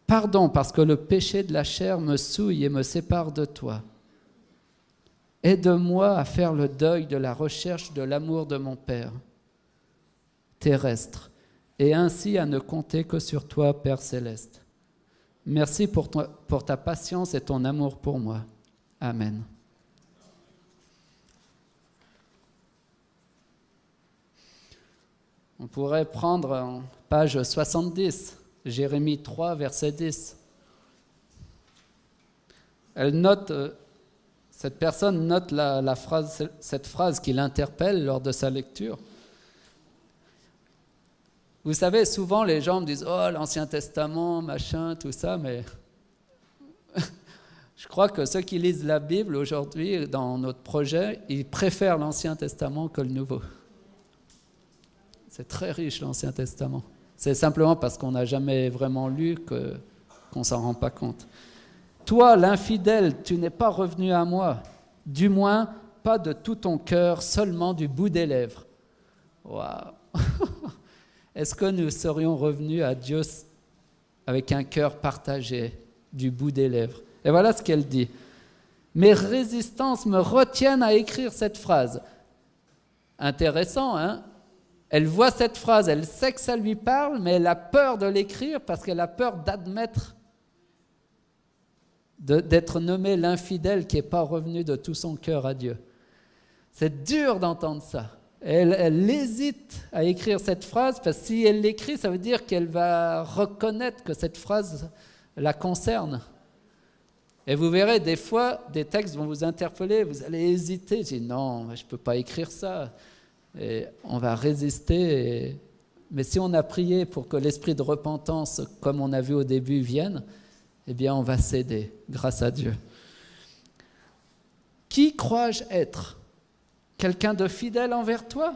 Pardon parce que le péché de la chair me souille et me sépare de toi. Aide-moi à faire le deuil de la recherche de l'amour de mon Père terrestre et ainsi à ne compter que sur toi, Père céleste. Merci pour ta patience et ton amour pour moi. Amen. On pourrait prendre en page 70, Jérémie 3, verset 10. Cette personne note cette phrase qui l'interpelle lors de sa lecture. Vous savez, souvent les gens me disent « Oh, l'Ancien Testament, machin, tout ça », mais je crois que ceux qui lisent la Bible aujourd'hui, dans notre projet, ils préfèrent l'Ancien Testament que le Nouveau. C'est très riche l'Ancien Testament. C'est simplement parce qu'on n'a jamais vraiment lu qu'on ne s'en rend pas compte. Toi, l'infidèle, tu n'es pas revenu à moi, du moins pas de tout ton cœur, seulement du bout des lèvres. Waouh. Est-ce que nous serions revenus à Dieu avec un cœur partagé, du bout des lèvres? Et voilà ce qu'elle dit. Mes résistances me retiennent à écrire cette phrase. Intéressant, hein? Elle voit cette phrase, elle sait que ça lui parle, mais elle a peur de l'écrire parce qu'elle a peur d'admettre, d'être nommée l'infidèle qui n'est pas revenu de tout son cœur à Dieu. C'est dur d'entendre ça. Elle hésite à écrire cette phrase parce que si elle l'écrit, ça veut dire qu'elle va reconnaître que cette phrase la concerne. Et vous verrez, des fois, des textes vont vous interpeller, vous allez hésiter. Je dis non, je ne peux pas écrire ça. Et on va résister. Mais si on a prié pour que l'esprit de repentance, comme on a vu au début, vienne, eh bien on va céder, grâce à Dieu. Qui crois-je être? Quelqu'un de fidèle envers toi?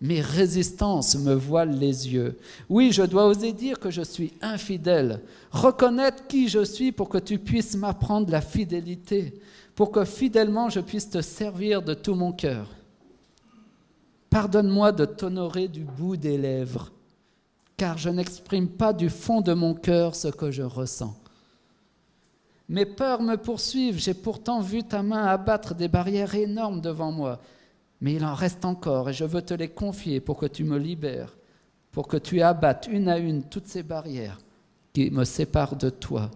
Mes résistances me voilent les yeux. Oui, je dois oser dire que je suis infidèle. Reconnaître qui je suis pour que tu puisses m'apprendre la fidélité, pour que fidèlement je puisse te servir de tout mon cœur. Pardonne-moi de t'honorer du bout des lèvres, car je n'exprime pas du fond de mon cœur ce que je ressens. Mes peurs me poursuivent, j'ai pourtant vu ta main abattre des barrières énormes devant moi, mais il en reste encore et je veux te les confier pour que tu me libères, pour que tu abattes une à une toutes ces barrières qui me séparent de toi,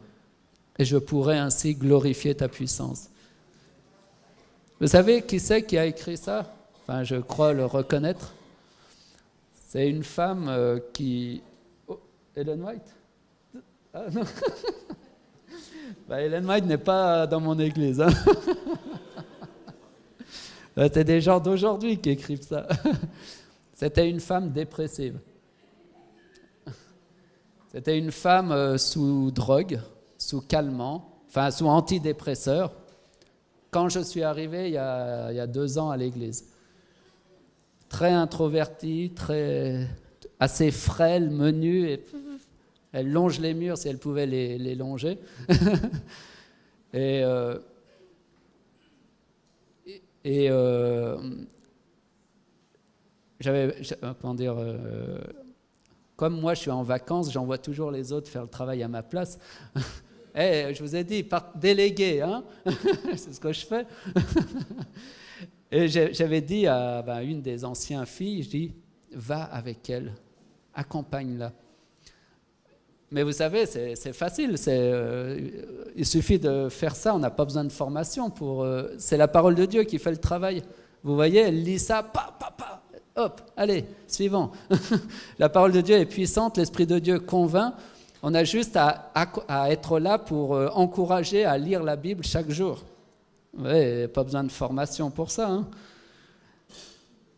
et je pourrai ainsi glorifier ta puissance. Vous savez qui c'est qui a écrit ça? Enfin, je crois le reconnaître. C'est une femme qui... Oh, Ellen White? Ah non. Ellen White n'est pas dans mon église. Hein. C'est des gens d'aujourd'hui qui écrivent ça. C'était une femme dépressive. C'était une femme sous drogue, sous calmant, enfin sous antidépresseur. Quand je suis arrivé il y a 2 ans à l'église. Très introvertie, assez frêle, menue. Elle longe les murs si elle pouvait les longer. et comment dire, comme moi je suis en vacances, j'envoie toujours les autres faire le travail à ma place. Je vous ai dit, déléguer, hein. C'est ce que je fais. Et j'avais dit à une des anciennes filles, je dis, va avec elle, accompagne-la. Mais vous savez, c'est facile, il suffit de faire ça, on n'a pas besoin de formation. C'est la parole de Dieu qui fait le travail. Vous voyez, elle lit ça, hop, allez, suivant. La parole de Dieu est puissante, l'Esprit de Dieu convainc. On a juste à être là pour encourager à lire la Bible chaque jour. Ouais, pas besoin de formation pour ça. Hein.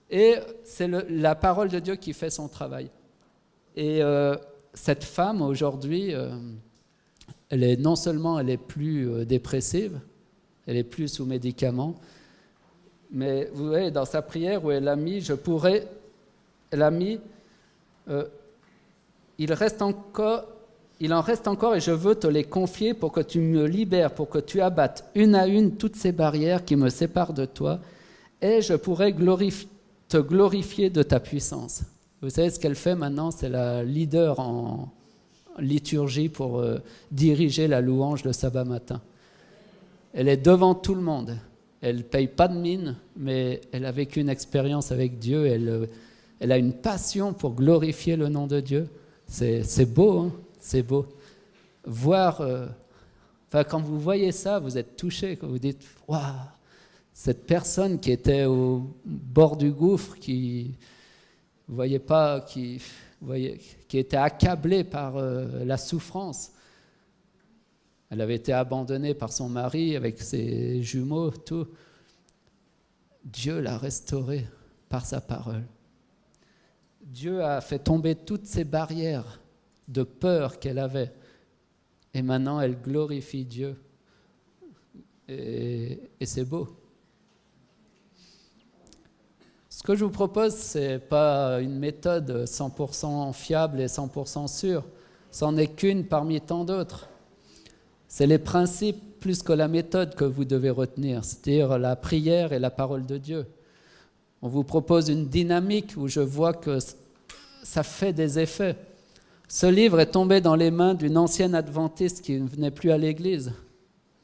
Et c'est la parole de Dieu qui fait son travail. Et cette femme, aujourd'hui, non seulement elle est plus dépressive, elle est plus sous médicaments, mais vous voyez, dans sa prière où elle a mis, il en reste encore et je veux te les confier pour que tu me libères, pour que tu abattes une à une toutes ces barrières qui me séparent de toi et je pourrai te glorifier de ta puissance. Vous savez ce qu'elle fait maintenant, c'est la leader en liturgie pour diriger la louange le sabbat matin. Elle est devant tout le monde. Elle ne paye pas de mine, mais elle a vécu une expérience avec Dieu. Elle a une passion pour glorifier le nom de Dieu. C'est beau, hein, c'est beau. Quand vous voyez ça, vous êtes touché, quand vous dites « Waouh !» Cette personne qui était au bord du gouffre, qui était accablée par la souffrance. Elle avait été abandonnée par son mari avec ses jumeaux, tout. Dieu l'a restaurée par sa parole. Dieu a fait tomber toutes ces barrières de peur qu'elle avait. Et maintenant, elle glorifie Dieu. Et c'est beau. Ce que je vous propose, ce n'est pas une méthode 100% fiable et 100% sûre. Ce n'en est qu'une parmi tant d'autres. C'est les principes plus que la méthode que vous devez retenir, c'est-à-dire la prière et la parole de Dieu. On vous propose une dynamique où je vois que ça fait des effets. Ce livre est tombé dans les mains d'une ancienne adventiste qui ne venait plus à l'église.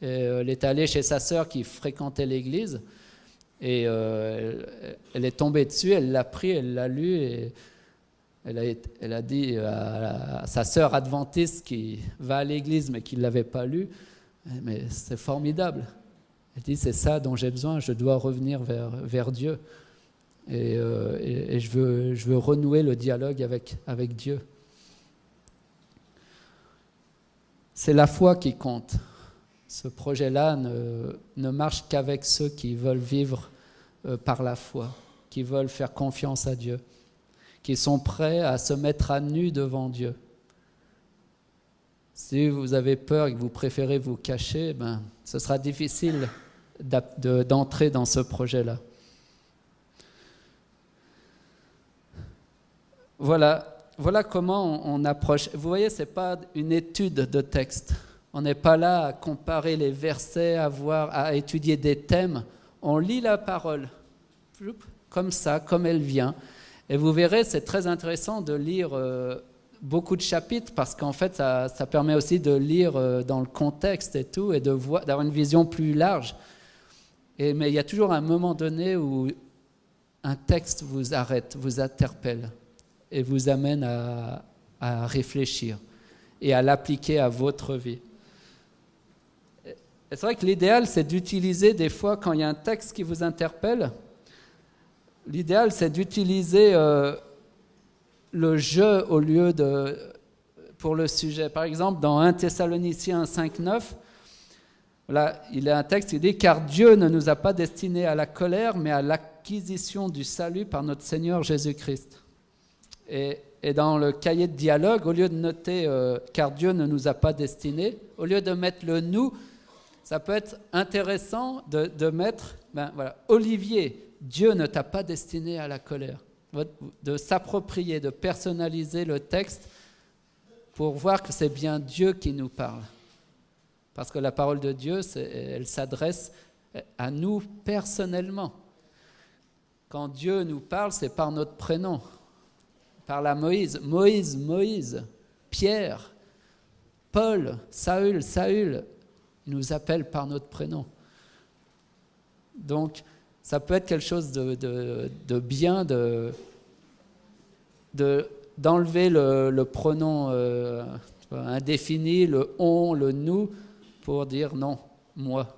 Et elle est allée chez sa sœur qui fréquentait l'église. Et elle est tombée dessus, elle l'a pris, elle l'a lu et elle a dit à sa sœur adventiste qui va à l'église mais qui ne l'avait pas lu, mais c'est formidable. Elle dit c'est ça dont j'ai besoin, je dois revenir vers Dieu et je veux renouer le dialogue avec Dieu. C'est la foi qui compte. Ce projet-là ne marche qu'avec ceux qui veulent vivre par la foi, qui veulent faire confiance à Dieu, qui sont prêts à se mettre à nu devant Dieu. Si vous avez peur et que vous préférez vous cacher, ce sera difficile d'entrer dans ce projet-là. Voilà comment on approche. Vous voyez, ce n'est pas une étude de texte. On n'est pas là à comparer les versets, à étudier des thèmes. On lit la parole, comme ça, comme elle vient. Et vous verrez, c'est très intéressant de lire beaucoup de chapitres parce qu'en fait, ça permet aussi de lire dans le contexte et tout et d'avoir une vision plus large. Mais il y a toujours un moment donné où un texte vous arrête, vous interpelle et vous amène à réfléchir et à l'appliquer à votre vie. Et c'est vrai que l'idéal, c'est d'utiliser des fois, quand il y a un texte qui vous interpelle, l'idéal, c'est d'utiliser le je au lieu pour le sujet. Par exemple, dans 1 Thessaloniciens 5,9, là, il y a un texte qui dit « Car Dieu ne nous a pas destinés à la colère, mais à l'acquisition du salut par notre Seigneur Jésus-Christ. » Et dans le cahier de dialogue, au lieu de noter « Car Dieu ne nous a pas destinés », au lieu de mettre le « nous », ça peut être intéressant de mettre Olivier, Dieu ne t'a pas destiné à la colère. De s'approprier, de personnaliser le texte pour voir que c'est bien Dieu qui nous parle. Parce que la parole de Dieu, elle s'adresse à nous personnellement. Quand Dieu nous parle, c'est par notre prénom. Par la Moïse, Moïse, Moïse, Pierre, Paul, Saül, Saül. Il nous appelle par notre prénom. Donc, ça peut être quelque chose de bien, d'enlever le pronom indéfini, le on, le nous, pour dire non, moi.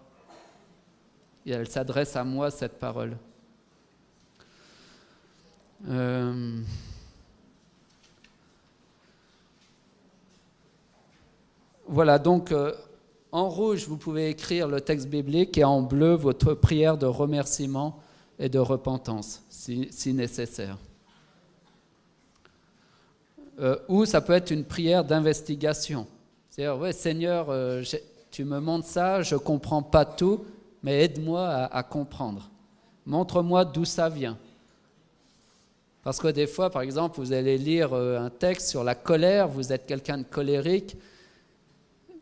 Et elle s'adresse à moi, cette parole. Voilà, donc en rouge, vous pouvez écrire le texte biblique et en bleu, votre prière de remerciement et de repentance, si nécessaire. Ou ça peut être une prière d'investigation. C'est-à-dire, ouais, Seigneur, tu me montres ça, je ne comprends pas tout, mais aide-moi à comprendre. Montre-moi d'où ça vient. Parce que des fois, par exemple, vous allez lire un texte sur la colère, vous êtes quelqu'un de colérique,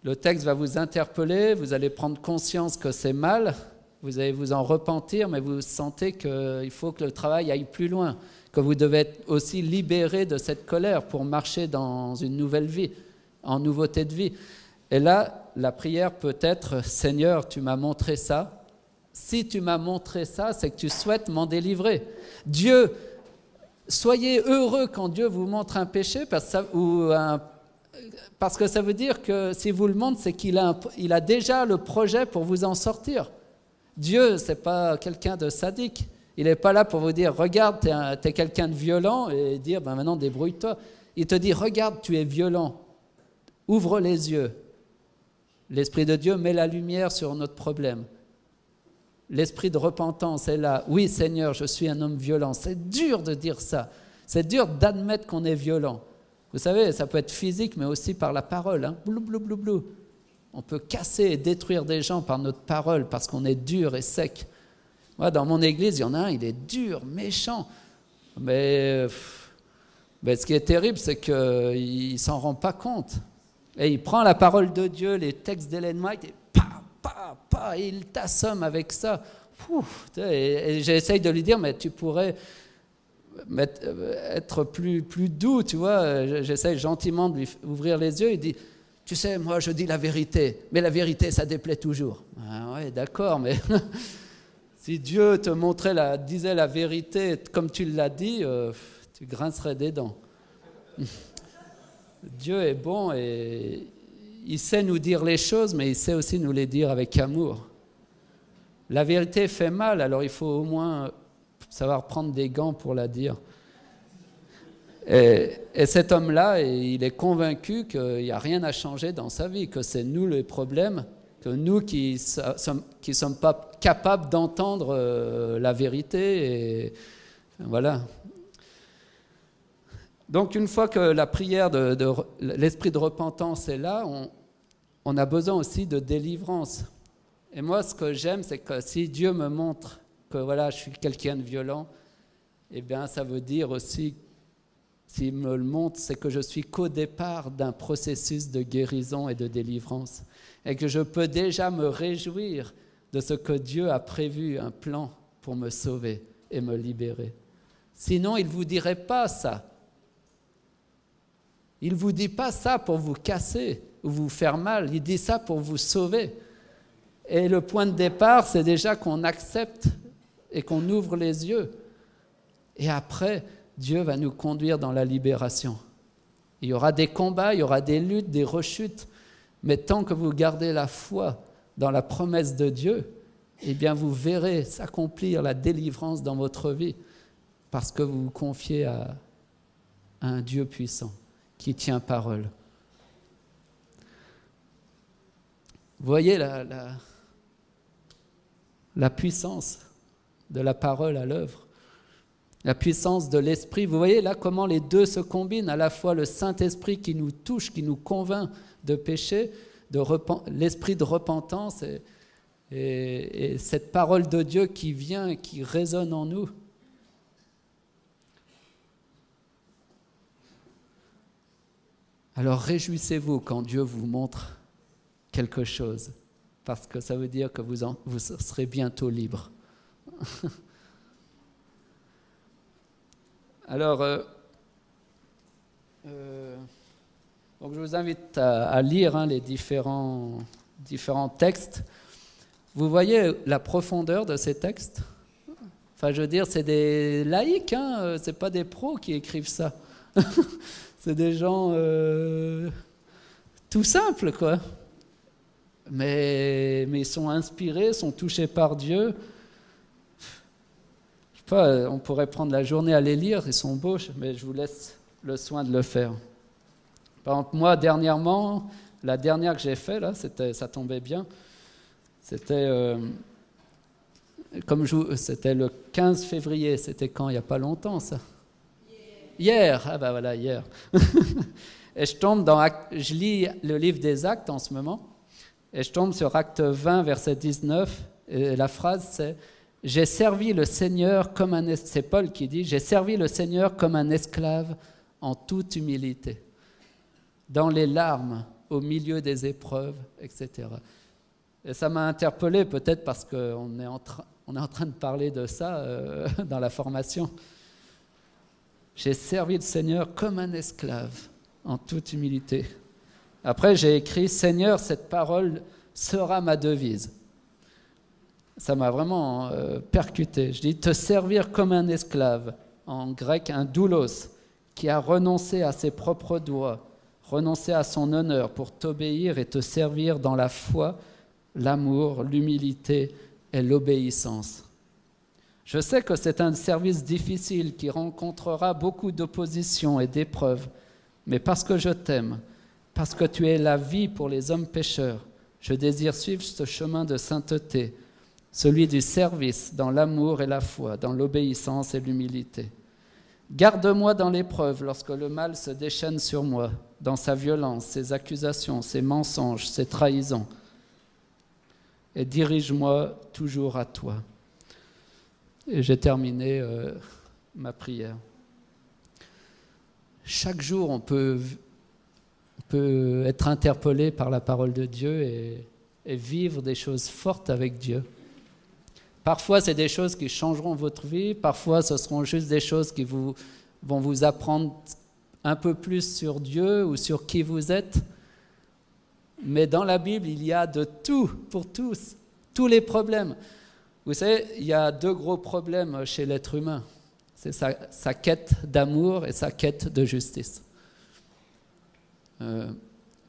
le texte va vous interpeller, vous allez prendre conscience que c'est mal, vous allez vous en repentir, mais vous sentez qu'il faut que le travail aille plus loin, que vous devez être aussi libéré de cette colère pour marcher dans une nouvelle vie, en nouveauté de vie. Et là, la prière peut être « Seigneur, tu m'as montré ça. Si tu m'as montré ça, c'est que tu souhaites m'en délivrer. » Dieu, soyez heureux quand Dieu vous montre un péché parce que ça veut dire que si vous le montre, c'est qu'il a déjà le projet pour vous en sortir. Dieu, ce n'est pas quelqu'un de sadique. Il n'est pas là pour vous dire « Regarde, tu es quelqu'un de violent » et dire ben, « Maintenant, débrouille-toi ». Il te dit « Regarde, tu es violent. Ouvre les yeux. » L'Esprit de Dieu met la lumière sur notre problème. L'esprit de repentance est là. « Oui, Seigneur, je suis un homme violent. » C'est dur de dire ça. C'est dur d'admettre qu'on est violent. Vous savez, ça peut être physique, mais aussi par la parole. Hein. Blou, blou, blou, blou. On peut casser et détruire des gens par notre parole parce qu'on est dur et sec. Moi, dans mon église, il y en a un, il est dur, méchant. Mais ce qui est terrible, c'est qu'il ne s'en rend pas compte. Et il prend la parole de Dieu, les textes d'Ellen White, et et il t'assomme avec ça. Et j'essaye de lui dire, mais tu pourrais être plus doux, tu vois. J'essaye gentiment de lui ouvrir les yeux. Il dit, tu sais, moi je dis la vérité, mais la vérité ça déplaît toujours. Ah ouais, d'accord, mais si Dieu te disait la vérité comme tu l'as dit, tu grincerais des dents. Dieu est bon et il sait nous dire les choses, mais il sait aussi nous les dire avec amour. La vérité fait mal, alors il faut au moins savoir prendre des gants pour la dire. Et cet homme-là, il est convaincu qu'il n'y a rien à changer dans sa vie, que c'est nous les problèmes, que nous qui ne sommes pas capables d'entendre la vérité. Et voilà. Donc une fois que la prière l'esprit de repentance est là, on a besoin aussi de délivrance. Et moi, ce que j'aime, c'est que si Dieu me montre que voilà, je suis quelqu'un de violent, eh bien, ça veut dire aussi, s'il me le montre, c'est que je suis qu'au départ d'un processus de guérison et de délivrance. Et que je peux déjà me réjouir de ce que Dieu a prévu, un plan pour me sauver et me libérer. Sinon, il ne vous dirait pas ça. Il ne vous dit pas ça pour vous casser ou vous faire mal, il dit ça pour vous sauver. Et le point de départ, c'est déjà qu'on accepte et qu'on ouvre les yeux. Et après, Dieu va nous conduire dans la libération. Il y aura des combats, il y aura des luttes, des rechutes, mais tant que vous gardez la foi dans la promesse de Dieu, eh bien vous verrez s'accomplir la délivrance dans votre vie parce que vous vous confiez à un Dieu puissant qui tient parole. Vous voyez la puissance de la parole à l'œuvre, la puissance de l'Esprit. Vous voyez là comment les deux se combinent, à la fois le Saint-Esprit qui nous touche, qui nous convainc de péché, l'Esprit de repentance et cette parole de Dieu qui vient, qui résonne en nous. Alors réjouissez-vous quand Dieu vous montre quelque chose, parce que ça veut dire que vous serez bientôt libre. Alors, donc je vous invite à lire les différents textes. Vous voyez la profondeur de ces textes? Enfin, je veux dire, c'est des laïcs, c'est pas des pros qui écrivent ça. C'est des gens tout simples, quoi. Mais ils sont inspirés, sont touchés par Dieu. Je sais pas, on pourrait prendre la journée à les lire, ils sont beaux, mais je vous laisse le soin de le faire. Par exemple, moi, dernièrement, la dernière que j'ai faite, là, ça tombait bien. C'était c'était le 15 février. C'était quand? Il n'y a pas longtemps, ça. Hier. Ah ben voilà, hier. Et je lis le livre des Actes en ce moment, et je tombe sur Acte 20, verset 19, et la phrase c'est « J'ai servi le Seigneur comme un... » C'est Paul qui dit « J'ai servi le Seigneur comme un esclave en toute humilité, dans les larmes, au milieu des épreuves, etc. » Et ça m'a interpellé, peut-être parce qu'on est en train de parler de ça dans la formation. J'ai servi le Seigneur comme un esclave, en toute humilité. Après, j'ai écrit « Seigneur, cette parole sera ma devise ». Ça m'a vraiment percuté. Je dis « Te servir comme un esclave », en grec un doulos, qui a renoncé à ses propres droits, renoncé à son honneur pour t'obéir et te servir dans la foi, l'amour, l'humilité et l'obéissance. Je sais que c'est un service difficile qui rencontrera beaucoup d'opposition et d'épreuves, mais parce que je t'aime, parce que tu es la vie pour les hommes pécheurs, je désire suivre ce chemin de sainteté, celui du service dans l'amour et la foi, dans l'obéissance et l'humilité. Garde-moi dans l'épreuve lorsque le mal se déchaîne sur moi, dans sa violence, ses accusations, ses mensonges, ses trahisons. Et dirige-moi toujours à toi. Et j'ai terminé ma prière. Chaque jour, on peut être interpellé par la parole de Dieu et vivre des choses fortes avec Dieu. Parfois, c'est des choses qui changeront votre vie. Parfois, ce seront juste des choses qui vont vous apprendre un peu plus sur Dieu ou sur qui vous êtes. Mais dans la Bible, il y a de tout pour tous les problèmes. Vous savez, il y a deux gros problèmes chez l'être humain. C'est sa quête d'amour et sa quête de justice.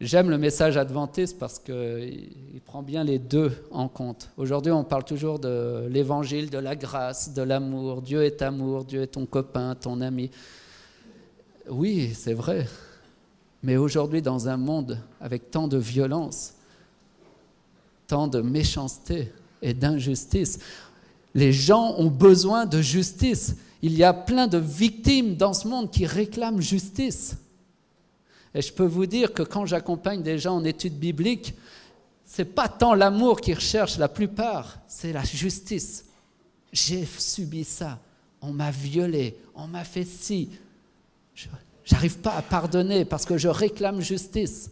J'aime le message adventiste parce qu'il prend bien les deux en compte. Aujourd'hui, on parle toujours de l'évangile, de la grâce, de l'amour. Dieu est amour, Dieu est ton copain, ton ami. Oui, c'est vrai. Mais aujourd'hui, dans un monde avec tant de violence, tant de méchanceté et d'injustice, les gens ont besoin de justice. Il y a plein de victimes dans ce monde qui réclament justice. Et je peux vous dire que quand j'accompagne des gens en études bibliques, ce n'est pas tant l'amour qu'ils recherchent la plupart, c'est la justice. J'ai subi ça, on m'a violé, on m'a fait ci. Je n'arrive pas à pardonner parce que je réclame justice.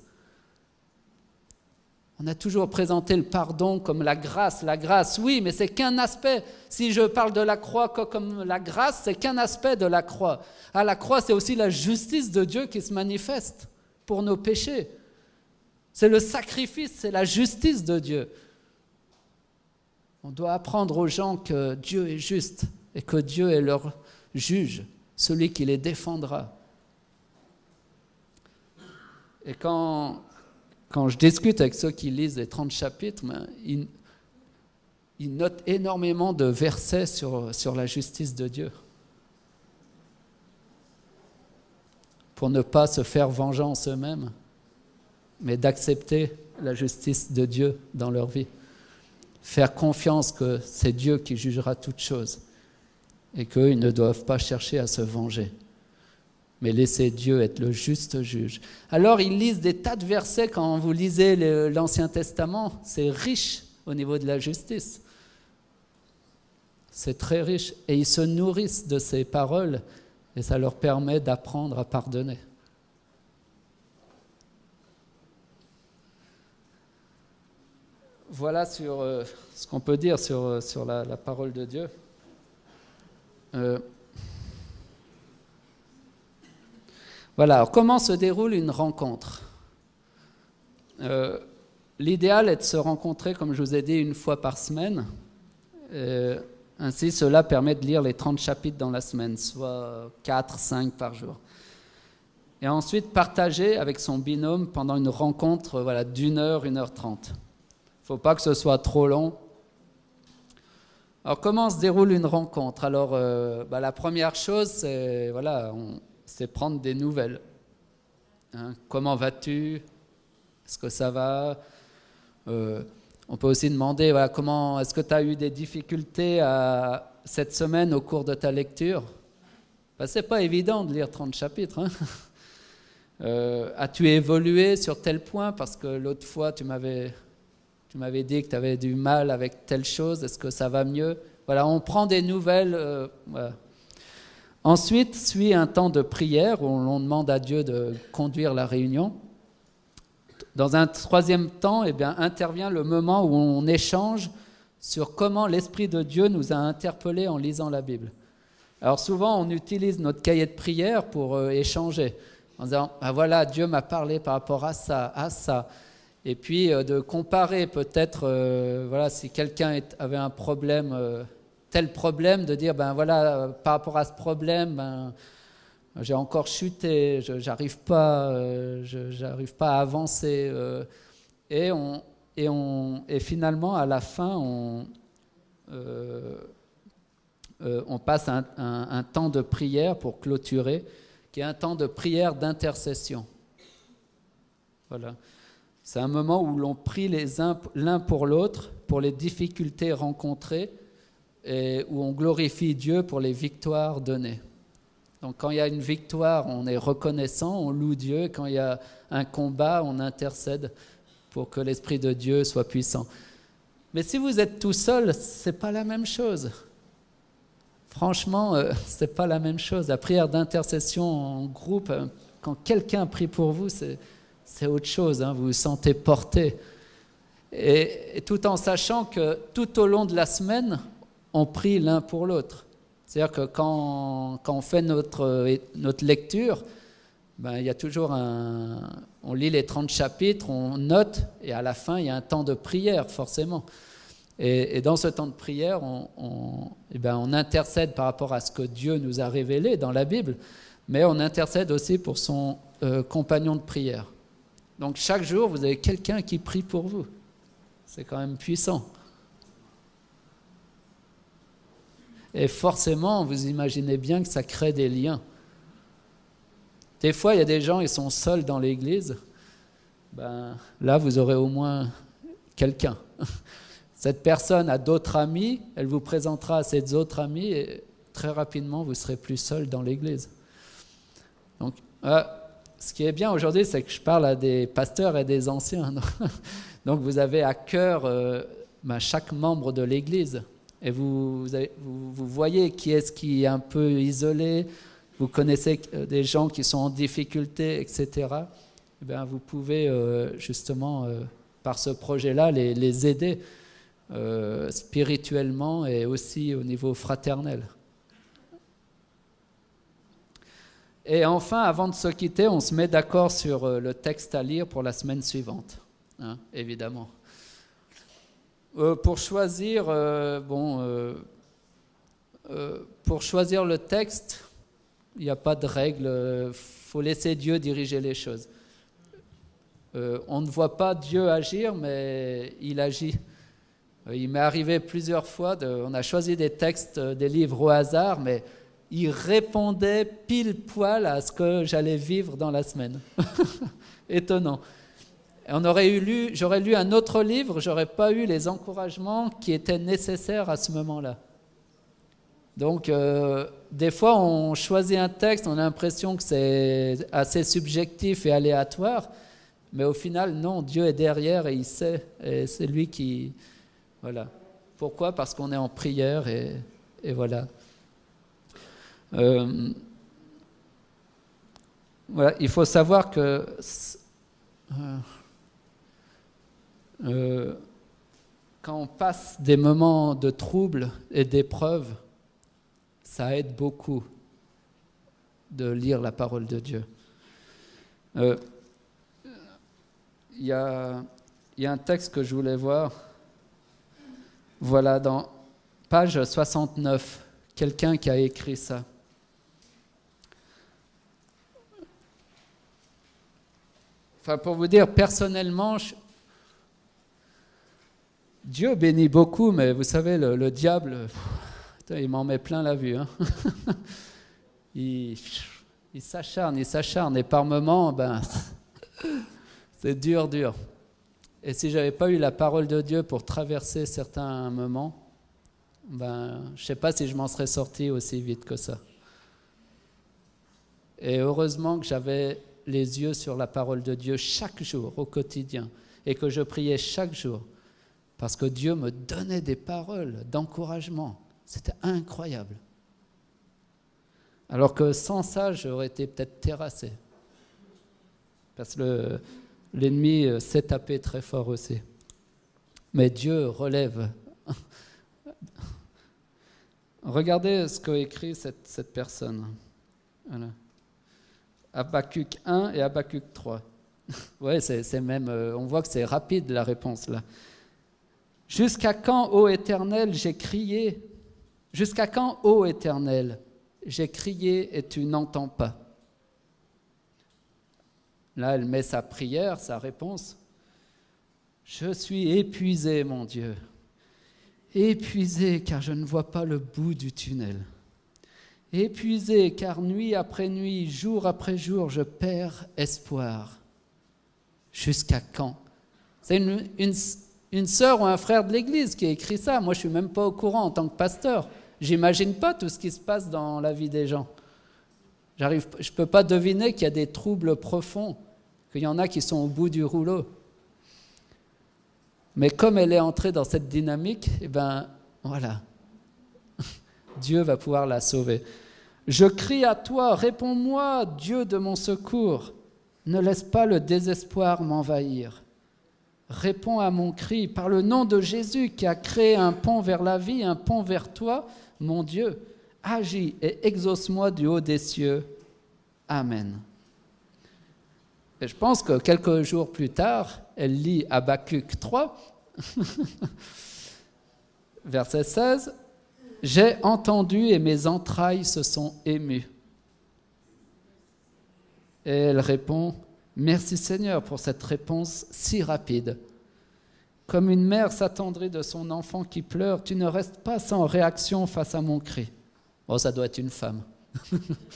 On a toujours présenté le pardon comme la grâce. La grâce, oui, mais c'est qu'un aspect. Si je parle de la croix comme la grâce, c'est qu'un aspect de la croix. À la croix, c'est aussi la justice de Dieu qui se manifeste pour nos péchés. C'est le sacrifice, c'est la justice de Dieu. On doit apprendre aux gens que Dieu est juste et que Dieu est leur juge, celui qui les défendra. Et quand je discute avec ceux qui lisent les 30 chapitres, ils notent énormément de versets sur la justice de Dieu. Pour ne pas se faire vengeance eux-mêmes, mais d'accepter la justice de Dieu dans leur vie. Faire confiance que c'est Dieu qui jugera toutes choses et qu'eux, ils ne doivent pas chercher à se venger, mais laisser Dieu être le juste juge. Alors, ils lisent des tas de versets. Quand vous lisez l'Ancien Testament, c'est riche au niveau de la justice. C'est très riche. Et ils se nourrissent de ces paroles et ça leur permet d'apprendre à pardonner. voilà sur ce qu'on peut dire sur la parole de Dieu. Voilà, alors comment se déroule une rencontre? L'idéal est de se rencontrer, comme je vous ai dit, une fois par semaine. Ainsi, cela permet de lire les 30 chapitres dans la semaine, soit 4, 5 par jour. Et ensuite, partager avec son binôme pendant une rencontre d'1 heure, 1h30. Il ne faut pas que ce soit trop long. Alors, comment se déroule une rencontre? Alors, la première chose, c'est prendre des nouvelles. Hein, comment vas-tu? Est-ce que ça va? On peut aussi demander, est-ce que tu as eu des difficultés cette semaine au cours de ta lecture? Ce n'est pas évident de lire 30 chapitres. Hein. As-tu évolué sur tel point? Parce que l'autre fois, tu m'avais dit que tu avais du mal avec telle chose. Est-ce que ça va mieux? Voilà, on prend des nouvelles. Voilà. Ensuite, suit un temps de prière où on demande à Dieu de conduire la réunion. Dans un troisième temps, intervient le moment où on échange sur comment l'Esprit de Dieu nous a interpellés en lisant la Bible. Alors souvent, on utilise notre cahier de prière pour échanger, en disant voilà, Dieu m'a parlé par rapport à ça, à ça. Et puis de comparer peut-être, si quelqu'un avait un problème, tel problème, de dire par rapport à ce problème, j'ai encore chuté, j'arrive pas à avancer. Et finalement, à la fin, on passe un temps de prière pour clôturer, qui est un temps de prière d'intercession. Voilà. C'est un moment où l'on prie l'un pour l'autre, pour les difficultés rencontrées, et où on glorifie Dieu pour les victoires données. Donc quand il y a une victoire, on est reconnaissant, on loue Dieu. Et quand il y a un combat, on intercède pour que l'Esprit de Dieu soit puissant. Mais si vous êtes tout seul, ce n'est pas la même chose. Franchement, ce n'est pas la même chose. La prière d'intercession en groupe, quand quelqu'un prie pour vous, c'est autre chose. Hein, vous vous sentez porté. Et tout en sachant que tout au long de la semaine, on prie l'un pour l'autre. C'est-à-dire que quand on fait notre lecture, il y a toujours on lit les 30 chapitres, on note, et à la fin, il y a un temps de prière, forcément. Et dans ce temps de prière, on intercède par rapport à ce que Dieu nous a révélé dans la Bible, mais on intercède aussi pour son compagnon de prière. Donc chaque jour, vous avez quelqu'un qui prie pour vous. C'est quand même puissant. Et forcément, vous imaginez bien que ça crée des liens. Des fois, il y a des gens, ils sont seuls dans l'église. Là, vous aurez au moins quelqu'un. Cette personne a d'autres amis, elle vous présentera à ses autres amis et très rapidement, vous ne serez plus seul dans l'église. Donc, ce qui est bien aujourd'hui, c'est que je parle à des pasteurs et des anciens. Donc, vous avez à cœur chaque membre de l'église. Et vous voyez qui est-ce qui est un peu isolé, vous connaissez des gens qui sont en difficulté, etc. Vous pouvez justement, par ce projet-là, les aider spirituellement et aussi au niveau fraternel. Et enfin, avant de se quitter, on se met d'accord sur le texte à lire pour la semaine suivante, hein, évidemment. Pour choisir le texte, il n'y a pas de règle, il faut laisser Dieu diriger les choses. On ne voit pas Dieu agir, mais il agit. Il m'est arrivé plusieurs fois, on a choisi des textes, des livres au hasard, mais il répondait pile poil à ce que j'allais vivre dans la semaine. Étonnant. J'aurais lu un autre livre, j'aurais pas eu les encouragements qui étaient nécessaires à ce moment-là. Donc, des fois, on choisit un texte, on a l'impression que c'est assez subjectif et aléatoire, mais au final, non, Dieu est derrière et il sait, et c'est lui qui... Voilà. Pourquoi? Parce qu'on est en prière et voilà. Voilà. Il faut savoir que... quand on passe des moments de trouble et d'épreuve, ça aide beaucoup de lire la parole de Dieu. Il y a un texte que je voulais voir. Voilà, dans page 69, quelqu'un qui a écrit ça. Enfin, pour vous dire, personnellement, Dieu bénit beaucoup, mais vous savez, le diable, il m'en met plein la vue. Hein. Il s'acharne, et par moments, c'est dur. Et si je n'avais pas eu la parole de Dieu pour traverser certains moments, je ne sais pas si je m'en serais sorti aussi vite que ça. Et heureusement que j'avais les yeux sur la parole de Dieu chaque jour, au quotidien, et que je priais chaque jour, parce que Dieu me donnait des paroles d'encouragement. C'était incroyable. Alors que sans ça, j'aurais été peut-être terrassé. Parce que l'ennemi s'est tapé très fort aussi. Mais Dieu relève. Regardez ce qu'a écrit cette personne. Voilà. Habakkuk 1 et Habakkuk 3. Ouais, c'est même, on voit que c'est rapide la réponse là. Jusqu'à quand, ô Éternel, j'ai crié? Jusqu'à quand, ô Éternel, j'ai crié et tu n'entends pas? Là, elle met sa prière, sa réponse. Je suis épuisé, mon Dieu. Épuisé, car je ne vois pas le bout du tunnel. Épuisé, car nuit après nuit, jour après jour, je perds espoir. Jusqu'à quand? C'est une sœur ou un frère de l'Église qui a écrit ça. Moi, je ne suis même pas au courant en tant que pasteur. J'imagine pas tout ce qui se passe dans la vie des gens. Je ne peux pas deviner qu'il y a des troubles profonds, qu'il y en a qui sont au bout du rouleau. Mais comme elle est entrée dans cette dynamique, voilà, Dieu va pouvoir la sauver. Je crie à toi, réponds-moi, Dieu de mon secours. Ne laisse pas le désespoir m'envahir. Réponds à mon cri par le nom de Jésus qui a créé un pont vers la vie, un pont vers toi, mon Dieu. Agis et exauce-moi du haut des cieux. Amen. Et je pense que quelques jours plus tard, elle lit Habakkuk 3, verset 16. « J'ai entendu et mes entrailles se sont émues. » Et elle répond, « Merci Seigneur pour cette réponse si rapide. Comme une mère s'attendrit de son enfant qui pleure, tu ne restes pas sans réaction face à mon cri. » Oh, ça doit être une femme.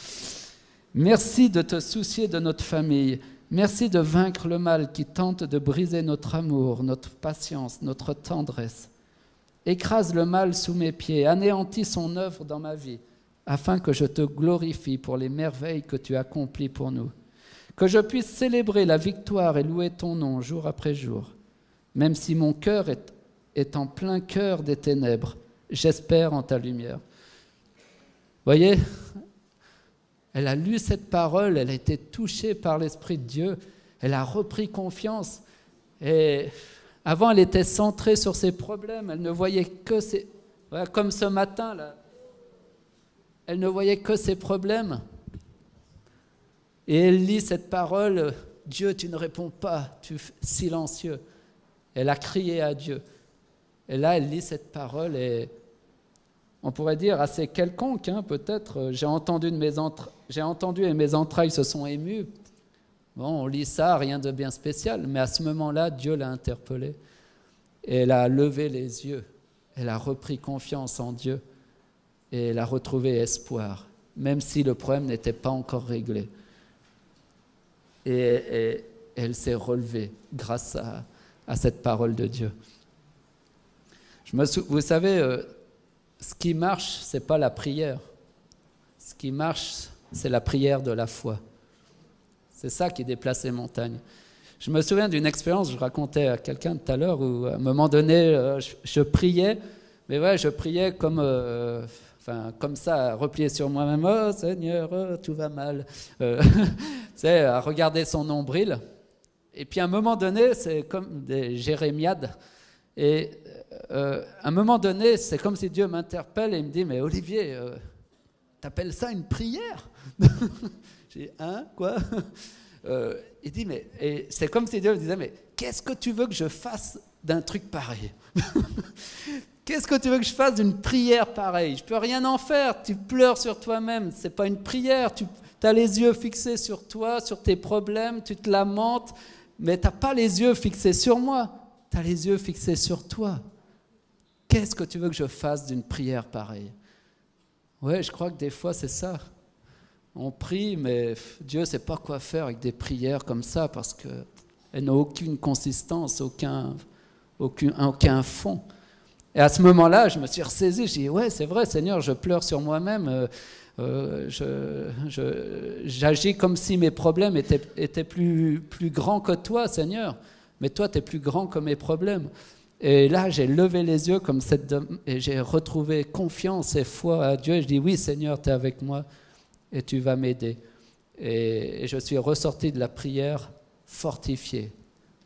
« Merci de te soucier de notre famille. Merci de vaincre le mal qui tente de briser notre amour, notre patience, notre tendresse. Écrase le mal sous mes pieds, anéantis son œuvre dans ma vie, afin que je te glorifie pour les merveilles que tu accomplis pour nous. Que je puisse célébrer la victoire et louer ton nom jour après jour. Même si mon cœur est en plein cœur des ténèbres, j'espère en ta lumière. » Voyez, elle a lu cette parole, elle a été touchée par l'Esprit de Dieu, elle a repris confiance. Et avant, elle était centrée sur ses problèmes, elle ne voyait que ses... Voilà, comme ce matin, là, elle ne voyait que ses problèmes. Et elle lit cette parole, « Dieu, tu ne réponds pas, tu es silencieux. » Elle a crié à Dieu. Et là, elle lit cette parole et on pourrait dire assez quelconque, hein, peut-être. J'ai entendu et mes entrailles se sont émues. Bon, on lit ça, rien de bien spécial. Mais à ce moment-là, Dieu l'a interpellée. Et elle a levé les yeux. Elle a repris confiance en Dieu. Et elle a retrouvé espoir, même si le problème n'était pas encore réglé. Et elle s'est relevée grâce à cette parole de Dieu. Vous savez, ce qui marche, ce n'est pas la prière. Ce qui marche, c'est la prière de la foi. C'est ça qui déplace les montagnes. Je me souviens d'une expérience, je racontais à quelqu'un tout à l'heure, où à un moment donné, je priais, mais ouais, je priais comme ça, replié sur moi-même. « Oh Seigneur, oh, tout va mal. » Tu sais, à regarder son nombril. Et puis à un moment donné, c'est comme des jérémiades. Et à un moment donné, c'est comme si Dieu m'interpelle et il me dit, mais Olivier, t'appelles ça une prière? J'ai dit, hein, quoi? Il dit, mais et c'est comme si Dieu me disait, mais qu'est-ce que tu veux que je fasse d'un truc pareil? Qu'est-ce que tu veux que je fasse d'une prière pareille? Je peux rien en faire, tu pleures sur toi-même, c'est pas une prière, tu as les yeux fixés sur toi, sur tes problèmes, tu te lamentes, mais tu n'as pas les yeux fixés sur moi, tu as les yeux fixés sur toi. Qu'est-ce que tu veux que je fasse d'une prière pareille? Ouais, je crois que des fois c'est ça. On prie, mais Dieu ne sait pas quoi faire avec des prières comme ça parce qu'elles n'ont aucune consistance, aucun fond. Et à ce moment-là, je me suis ressaisi, je dis, ouais, c'est vrai, Seigneur, je pleure sur moi-même, j'agis comme si mes problèmes étaient plus grands que toi, Seigneur, mais toi, tu es plus grand que mes problèmes. Et là, j'ai levé les yeux comme et j'ai retrouvé confiance et foi à Dieu, et je dis, oui, Seigneur, tu es avec moi, et tu vas m'aider. Et je suis ressorti de la prière fortifié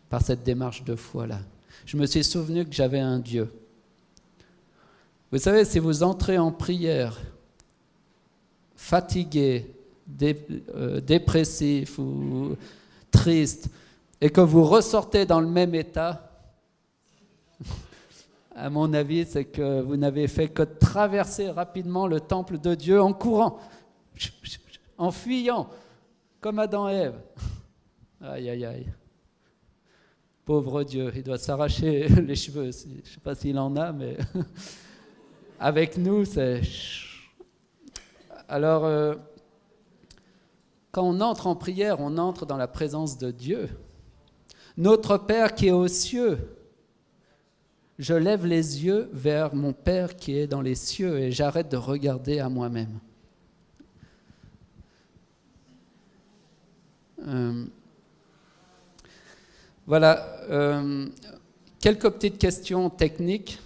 par cette démarche de foi-là. Je me suis souvenu que j'avais un Dieu. Vous savez, si vous entrez en prière, fatigué, dépressif ou triste, et que vous ressortez dans le même état, à mon avis, c'est que vous n'avez fait que traverser rapidement le temple de Dieu en courant, en fuyant, comme Adam et Ève. Aïe, aïe, aïe. Pauvre Dieu, il doit s'arracher les cheveux. Je ne sais pas s'il en a, mais avec nous, c'est... Alors, quand on entre en prière, on entre dans la présence de Dieu. Notre Père qui est aux cieux. Je lève les yeux vers mon Père qui est dans les cieux et j'arrête de regarder à moi-même. Voilà, quelques petites questions techniques.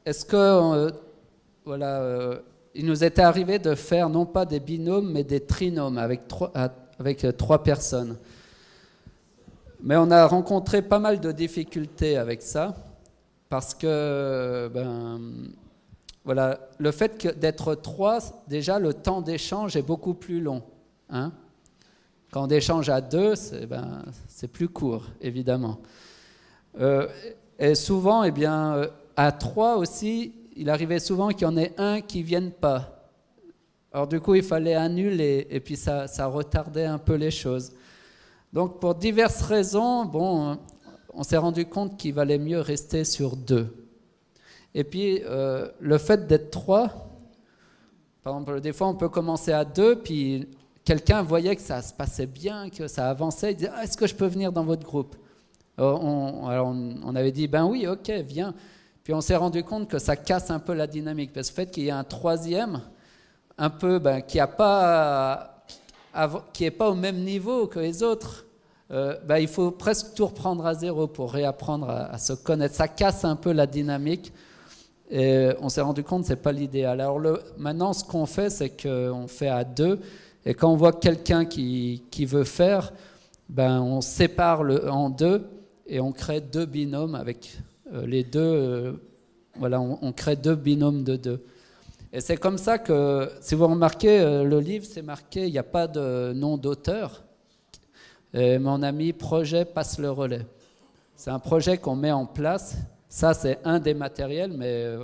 Est-ce que, il nous était arrivé de faire non pas des binômes, mais des trinômes avec trois personnes. Mais on a rencontré pas mal de difficultés avec ça, parce que, le fait d'être trois, déjà le temps d'échange est beaucoup plus long. Hein? Quand on échange à deux, c'est plus court, évidemment. Et souvent, à trois aussi, il arrivait souvent qu'il y en ait un qui ne vienne pas. Alors du coup, il fallait annuler, et puis ça retardait un peu les choses. Donc pour diverses raisons, on s'est rendu compte qu'il valait mieux rester sur deux. Et puis le fait d'être trois, par exemple, des fois on peut commencer à deux, puis quelqu'un voyait que ça se passait bien, que ça avançait, il disait « est-ce que je peux venir dans votre groupe ?» Alors on avait dit « ben oui, ok, viens ». Puis on s'est rendu compte que ça casse un peu la dynamique, parce que le fait qu'il y ait un troisième, un peu, qui n'est pas au même niveau que les autres, il faut presque tout reprendre à zéro pour réapprendre à se connaître. Ça casse un peu la dynamique et on s'est rendu compte que ce n'est pas l'idéal. Alors maintenant, ce qu'on fait, c'est qu'on fait à deux et quand on voit quelqu'un qui veut faire, on sépare en deux et on crée deux binômes avec les deux. On crée deux binômes de deux. Et c'est comme ça que, si vous remarquez, le livre, c'est marqué, il n'y a pas de nom d'auteur. Et mon ami projet passe le relais. C'est un projet qu'on met en place. Ça, c'est un des matériels, mais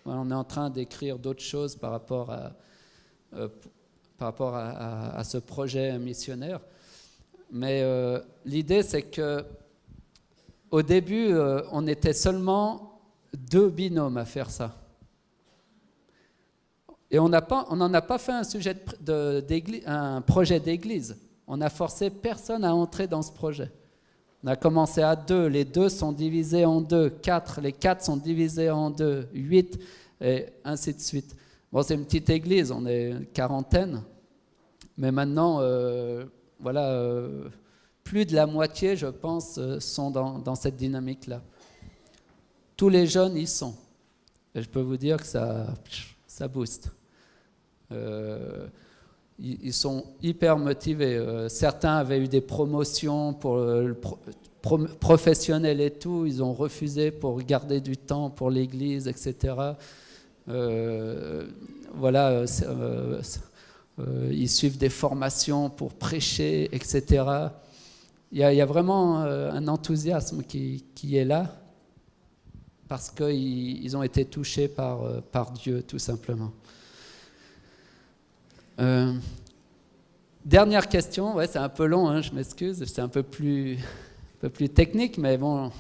on est en train d'écrire d'autres choses par rapport à ce projet missionnaire. Mais l'idée, c'est que au début, on était seulement deux binômes à faire ça. Et on n'en a pas fait un projet d'église. On a forcé personne à entrer dans ce projet. On a commencé à deux, les deux sont divisés en deux, quatre, les quatre sont divisés en deux, 8, et ainsi de suite. Bon, c'est une petite église, on est une quarantaine, mais maintenant, plus de la moitié, je pense, sont dans cette dynamique-là. Tous les jeunes y sont. Et je peux vous dire que ça booste. Ils sont hyper motivés. Certains avaient eu des promotions professionnels et tout, ils ont refusé pour garder du temps pour l'Église, etc. Voilà, ils suivent des formations pour prêcher, etc. Il y a vraiment un enthousiasme qui est là parce qu'ils ont été touchés par Dieu, tout simplement. Dernière question, ouais, c'est un peu long, hein, je m'excuse, c'est un peu plus technique, mais bon.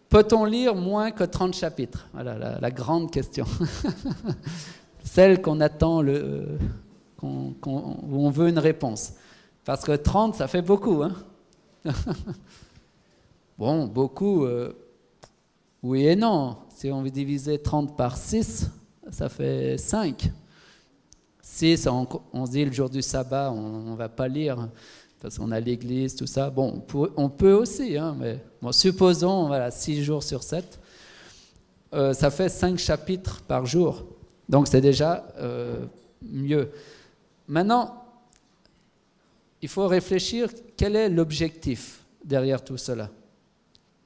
Peut-on lire moins que 30 chapitres? Voilà la grande question. Celle qu'on attend, où on veut une réponse. Parce que 30, ça fait beaucoup. Hein. Bon, beaucoup, oui et non. Si on veut diviser 30 par 6, ça fait 5. 6, on se dit le jour du sabbat, on ne va pas lire, parce qu'on a l'église, tout ça. Bon, on peut aussi, hein, mais bon, supposons, voilà, 6 jours sur 7, ça fait 5 chapitres par jour. Donc c'est déjà mieux. Maintenant, il faut réfléchir, quel est l'objectif derrière tout cela?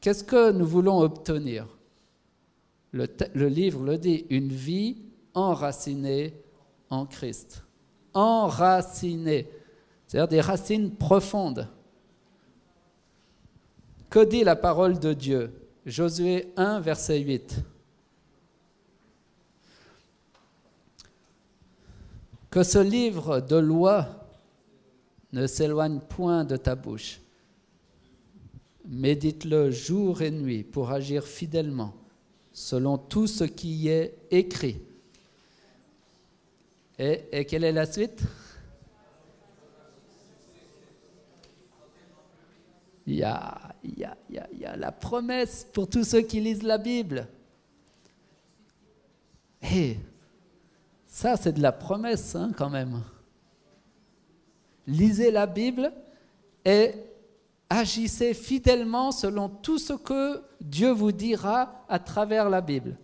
Qu'est-ce que nous voulons obtenir? Le livre le dit, une vie enracinée en Christ. Enracinée, c'est-à-dire des racines profondes. Que dit la parole de Dieu? Josué 1, verset 8. Que ce livre de loi ne s'éloigne point de ta bouche. Médite-le jour et nuit pour agir fidèlement selon tout ce qui y est écrit. Et quelle est la suite? Il y a la promesse pour tous ceux qui lisent la Bible. Et ça, c'est de la promesse, hein, quand même. Lisez la Bible et agissez fidèlement selon tout ce que Dieu vous dira à travers la Bible.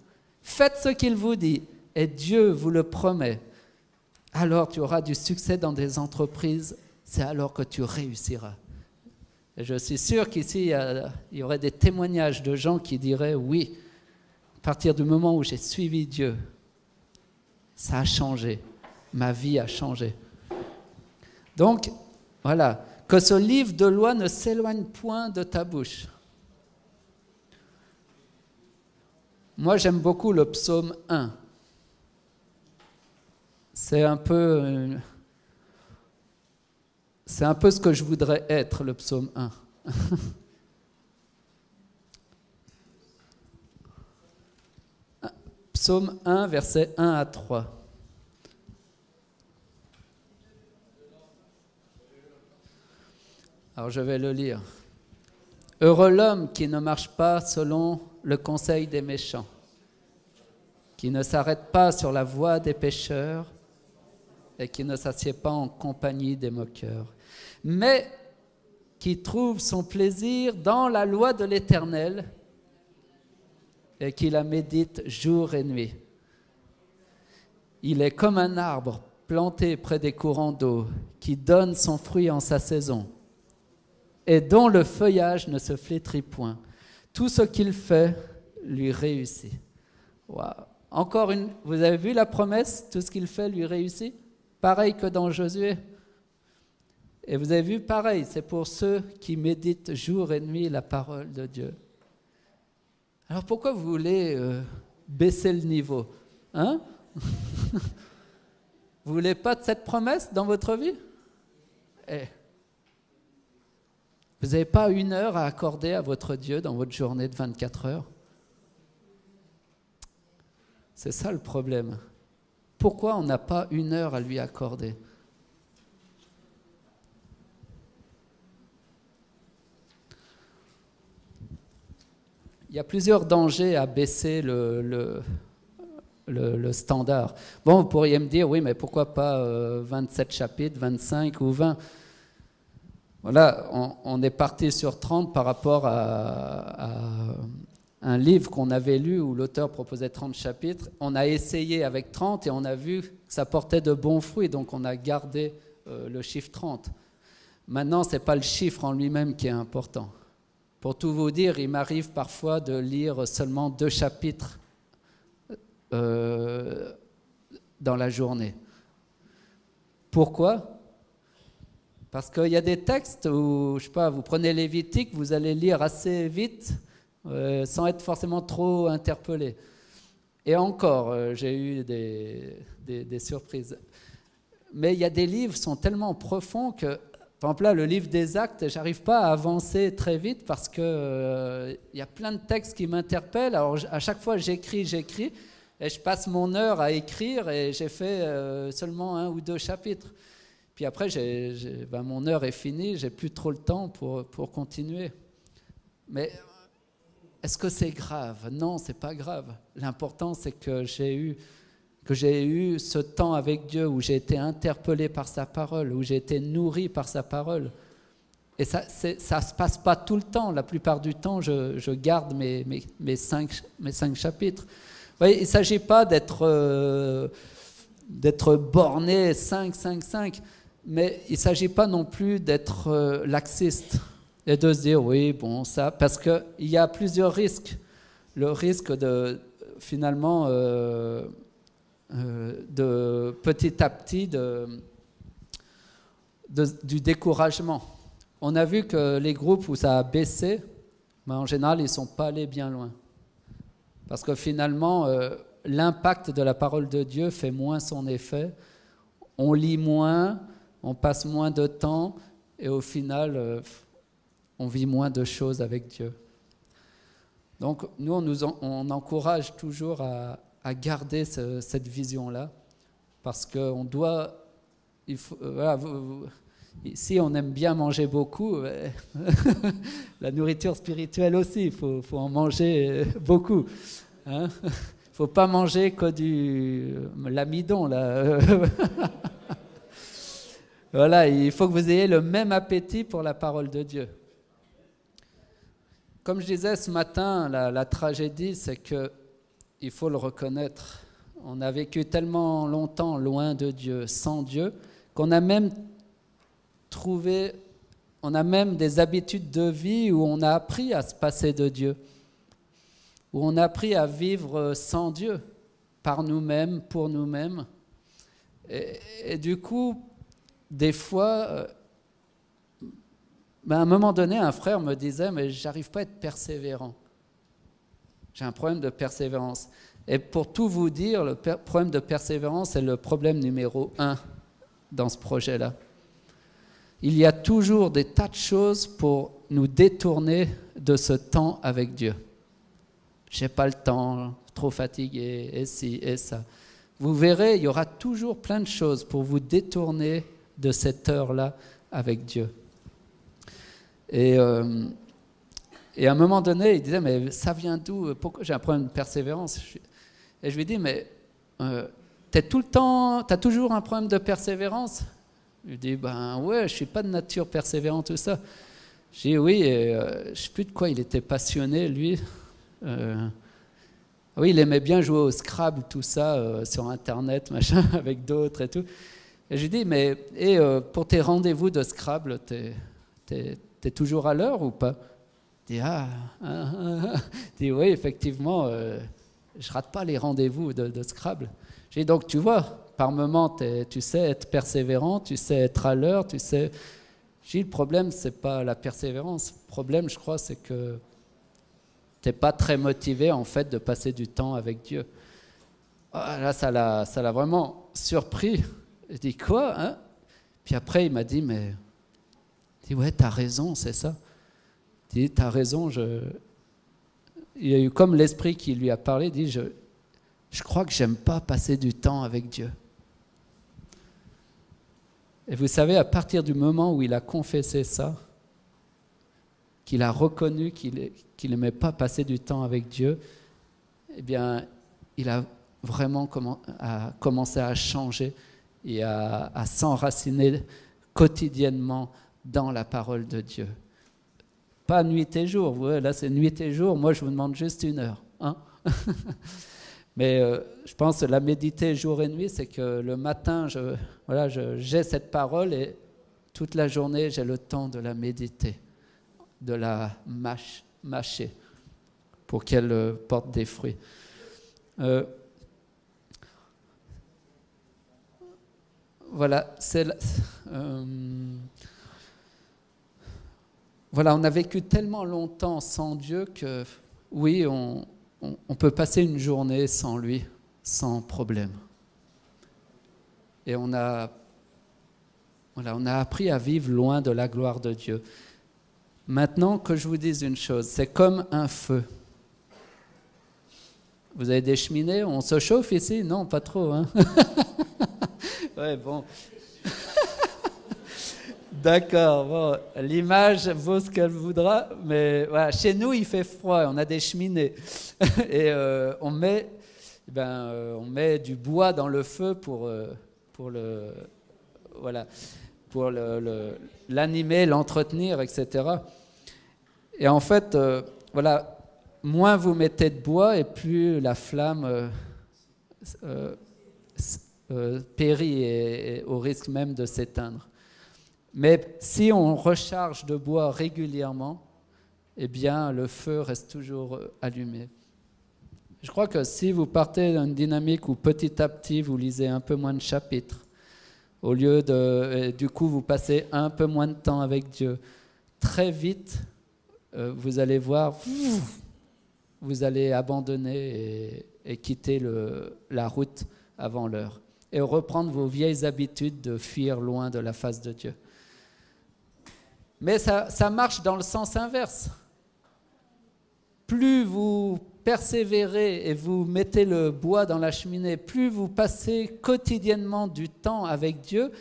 Faites ce qu'il vous dit et Dieu vous le promet. Alors tu auras du succès dans des entreprises, c'est alors que tu réussiras. Et je suis sûr qu'ici, il y aurait des témoignages de gens qui diraient « Oui, à partir du moment où j'ai suivi Dieu, ça a changé, ma vie a changé. » Donc, voilà, que ce livre de loi ne s'éloigne point de ta bouche. Moi, j'aime beaucoup le psaume 1. C'est un peu ce que je voudrais être, le psaume 1. Psaume 1, versets 1 à 3. Alors je vais le lire. Heureux l'homme qui ne marche pas selon le conseil des méchants, qui ne s'arrête pas sur la voie des pécheurs et qui ne s'assied pas en compagnie des moqueurs, mais qui trouve son plaisir dans la loi de l'Éternel et qui la médite jour et nuit. Il est comme un arbre planté près des courants d'eau qui donne son fruit en sa saison et dont le feuillage ne se flétrit point. Tout ce qu'il fait lui réussit. Wow. Encore une, vous avez vu la promesse, tout ce qu'il fait lui réussit? Pareil que dans Josué. Et vous avez vu, pareil, c'est pour ceux qui méditent jour et nuit la parole de Dieu. Alors pourquoi vous voulez baisser le niveau, hein? Vous voulez pas de cette promesse dans votre vie? Vous n'avez pas 1 heure à accorder à votre Dieu dans votre journée de 24 heures? C'est ça le problème. Pourquoi on n'a pas 1 heure à lui accorder? Il y a plusieurs dangers à baisser le standard. Bon, vous pourriez me dire, oui, mais pourquoi pas 27 chapitres, 25 ou 20? Voilà, on est parti sur 30 par rapport à un livre qu'on avait lu où l'auteur proposait 30 chapitres. On a essayé avec 30 et on a vu que ça portait de bons fruits, donc on a gardé le chiffre 30. Maintenant, ce n'est pas le chiffre en lui-même qui est important. Pour tout vous dire, il m'arrive parfois de lire seulement 2 chapitres dans la journée. Pourquoi ? Parce qu'il y a des textes où, je sais pas, vous prenez Lévitique, vous allez lire assez vite, sans être forcément trop interpellé. Et encore, j'ai eu des surprises. Mais il y a des livres qui sont tellement profonds que, par exemple là, le livre des Actes, j'arrive pas à avancer très vite parce que y a plein de textes qui m'interpellent. Alors à chaque fois, j'écris, et je passe mon heure à écrire et j'ai fait seulement 1 ou 2 chapitres. Puis après, mon heure est finie, j'ai plus trop le temps pour continuer. Mais est-ce que c'est grave ? Non, c'est pas grave. L'important, c'est que j'ai eu ce temps avec Dieu où j'ai été interpellé par sa parole, où j'ai été nourri par sa parole. Et ça se passe pas tout le temps. La plupart du temps, je garde mes 5 chapitres. Vous voyez, il ne s'agit pas d'être borné 5, mais il ne s'agit pas non plus d'être laxiste et de se dire oui, bon, ça, parce qu'il y a plusieurs risques. Le risque de, finalement, de petit à petit, du découragement. On a vu que les groupes où ça a baissé, ben, en général, ils ne sont pas allés bien loin. Parce que finalement, l'impact de la parole de Dieu fait moins son effet. On lit moins, on passe moins de temps, et au final, on vit moins de choses avec Dieu. Donc, nous, on encourage toujours à garder cette vision-là, parce qu'on doit... voilà, ici, on aime bien manger beaucoup. La nourriture spirituelle aussi, il faut en manger beaucoup. Hein, il ne faut pas manger que l'amidon, là. Voilà, il faut que vous ayez le même appétit pour la parole de Dieu. Comme je disais ce matin, la tragédie, c'est qu'il faut le reconnaître. On a vécu tellement longtemps loin de Dieu, sans Dieu, qu'on a même des habitudes de vie où on a appris à se passer de Dieu, où on a appris à vivre sans Dieu, par nous-mêmes, pour nous-mêmes. Et du coup, des fois, à un moment donné, un frère me disait « mais j'arrive pas à être persévérant. J'ai un problème de persévérance. » Et pour tout vous dire, le problème de persévérance est le problème numéro 1 dans ce projet-là. Il y a toujours des tas de choses pour nous détourner de ce temps avec Dieu. J'ai pas le temps, trop fatigué, et ci, et ça. Vous verrez, il y aura toujours plein de choses pour vous détourner de cette heure-là avec Dieu. Et à un moment donné, il disait, mais ça vient d'où ? Pourquoi j'ai un problème de persévérance ? Et je lui dis, mais t'as toujours un problème de persévérance ? Il me dit, ben ouais, je suis pas de nature persévérante, tout ça. J'ai dit, oui, je sais plus de quoi il était passionné, lui. Oui, il aimait bien jouer au Scrabble, tout ça, sur Internet, machin, avec d'autres et tout. Et je lui dis, mais pour tes rendez-vous de Scrabble, t'es toujours à l'heure ou pas ? Il dit, il dit, oui, effectivement, je rate pas les rendez-vous de Scrabble. J'ai dit, donc tu vois, par moment, tu sais être persévérant, tu sais être à l'heure, tu sais... J'ai dit, le problème, c'est pas la persévérance. Le problème, je crois, c'est que tu n'es pas très motivé, en fait, de passer du temps avec Dieu. Là, ça l'a vraiment surpris. Je dis, quoi, hein ? Puis après, il m'a dit, mais... Il dit, ouais, t'as raison, c'est ça. Il dit, t'as raison, il y a eu comme l'esprit qui lui a parlé, il dit, je crois que j'aime pas passer du temps avec Dieu. Et vous savez, à partir du moment où il a confessé ça, qu'il a reconnu qu'il n'aimait pas passer du temps avec Dieu, eh bien, il a vraiment commencé à changer et à s'enraciner quotidiennement dans la parole de Dieu. Pas nuit et jour, vous voyez, là c'est nuit et jour, moi je vous demande juste 1 heure. Hein. Mais je pense que la méditer jour et nuit, c'est que le matin, j'ai cette parole et toute la journée, j'ai le temps de la méditer, de la mâcher pour qu'elle porte des fruits. Voilà, voilà, on a vécu tellement longtemps sans Dieu que, oui, on peut passer une journée sans lui, sans problème. Et on a appris à vivre loin de la gloire de Dieu. Maintenant, que je vous dise une chose, c'est comme un feu. Vous avez des cheminées? On se chauffe ici? Non, pas trop, hein? Ouais, bon. D'accord, bon, l'image vaut ce qu'elle voudra, mais voilà, chez nous, il fait froid, on a des cheminées. Et on met du bois dans le feu pour l'animer, l'entretenir, etc. Et en fait, voilà, moins vous mettez de bois et plus la flamme périt et au risque même de s'éteindre. Mais si on recharge de bois régulièrement, eh bien, le feu reste toujours allumé. Je crois que si vous partez d'une dynamique où petit à petit vous lisez un peu moins de chapitres, au lieu de, du coup, vous passez un peu moins de temps avec Dieu, très vite, vous allez voir, vous allez abandonner et quitter la route avant l'heure et reprendre vos vieilles habitudes de fuir loin de la face de Dieu. Mais ça marche dans le sens inverse. Plus vous persévérez et vous mettez le bois dans la cheminée, plus vous passez quotidiennement du temps avec Dieu,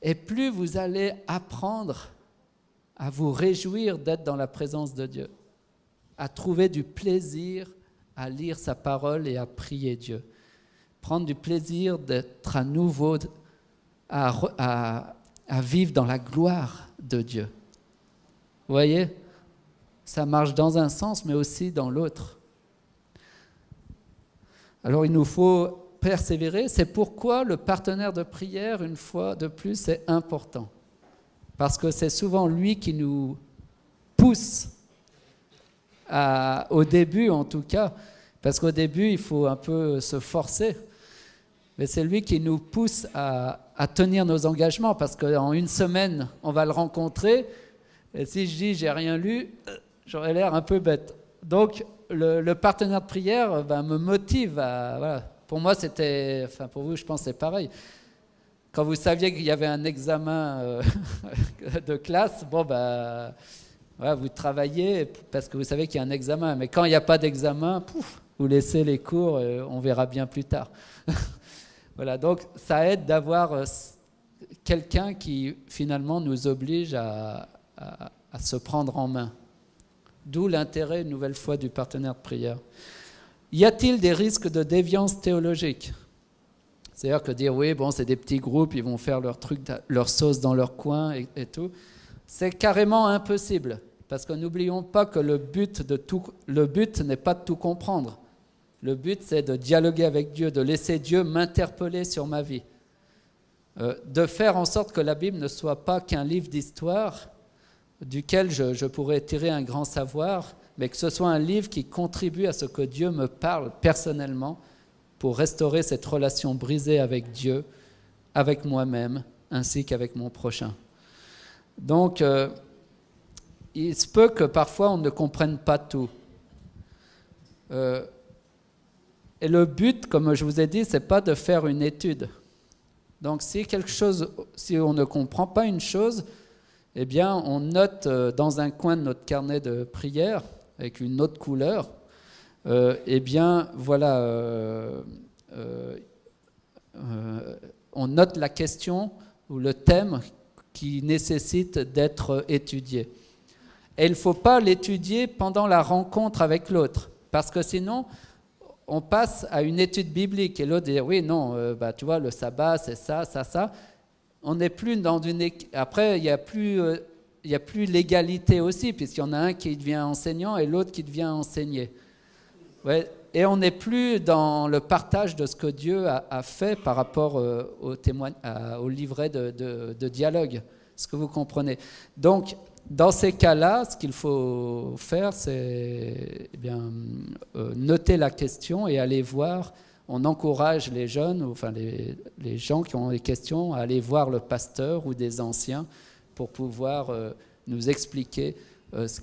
et plus vous allez apprendre à vous réjouir d'être dans la présence de Dieu, à trouver du plaisir à lire sa parole et à prier Dieu, prendre du plaisir d'être à nouveau, à vivre dans la gloire de Dieu. Vous voyez, ça marche dans un sens, mais aussi dans l'autre. Alors, il nous faut persévérer. C'est pourquoi le partenaire de prière, une fois de plus, est important. Parce que c'est souvent lui qui nous pousse, au début en tout cas, parce qu'au début, il faut un peu se forcer. Mais c'est lui qui nous pousse à tenir nos engagements, parce qu'en une semaine, on va le rencontrer. Et si je dis « j'ai rien lu », j'aurais l'air un peu bête. Donc, le partenaire de prière me motive voilà. Pour moi, c'était... Enfin, pour vous, je pense que c'est pareil. Quand vous saviez qu'il y avait un examen de classe, voilà, vous travaillez parce que vous savez qu'il y a un examen. Mais quand il n'y a pas d'examen, vous laissez les cours, on verra bien plus tard. Voilà, donc ça aide d'avoir quelqu'un qui, finalement, nous oblige à se prendre en main. D'où l'intérêt, une nouvelle fois, du partenaire de prière. Y a-t-il des risques de déviance théologique? C'est-à-dire que dire, oui, bon, c'est des petits groupes, ils vont faire leur truc, leur sauce dans leur coin et tout. C'est carrément impossible, parce que n'oublions pas que le but n'est pas de tout comprendre. Le but, c'est de dialoguer avec Dieu, de laisser Dieu m'interpeller sur ma vie. De faire en sorte que la Bible ne soit pas qu'un livre d'histoire duquel je pourrais tirer un grand savoir, mais que ce soit un livre qui contribue à ce que Dieu me parle personnellement pour restaurer cette relation brisée avec Dieu, avec moi-même, ainsi qu'avec mon prochain. Donc, il se peut que parfois on ne comprenne pas tout. Et le but, comme je vous ai dit, ce n'est pas de faire une étude. Donc, si on ne comprend pas une chose, eh bien, on note dans un coin de notre carnet de prière, avec une autre couleur, eh bien, voilà, on note la question ou le thème qui nécessite d'être étudié. Et il ne faut pas l'étudier pendant la rencontre avec l'autre, parce que sinon, on passe à une étude biblique et l'autre dit, oui, non, tu vois, le sabbat, c'est ça, ça, ça. On n'est plus dans une... Après, il n'y a plus l'égalité aussi, puisqu'il y en a un qui devient enseignant et l'autre qui devient enseigné. Ouais. Et on n'est plus dans le partage de ce que Dieu a fait par rapport au livret de dialogue. Est-ce que vous comprenez? Donc, dans ces cas-là, ce qu'il faut faire, c'est noter la question et aller voir. On encourage les jeunes, enfin les gens qui ont des questions, à aller voir le pasteur ou des anciens pour pouvoir nous expliquer ce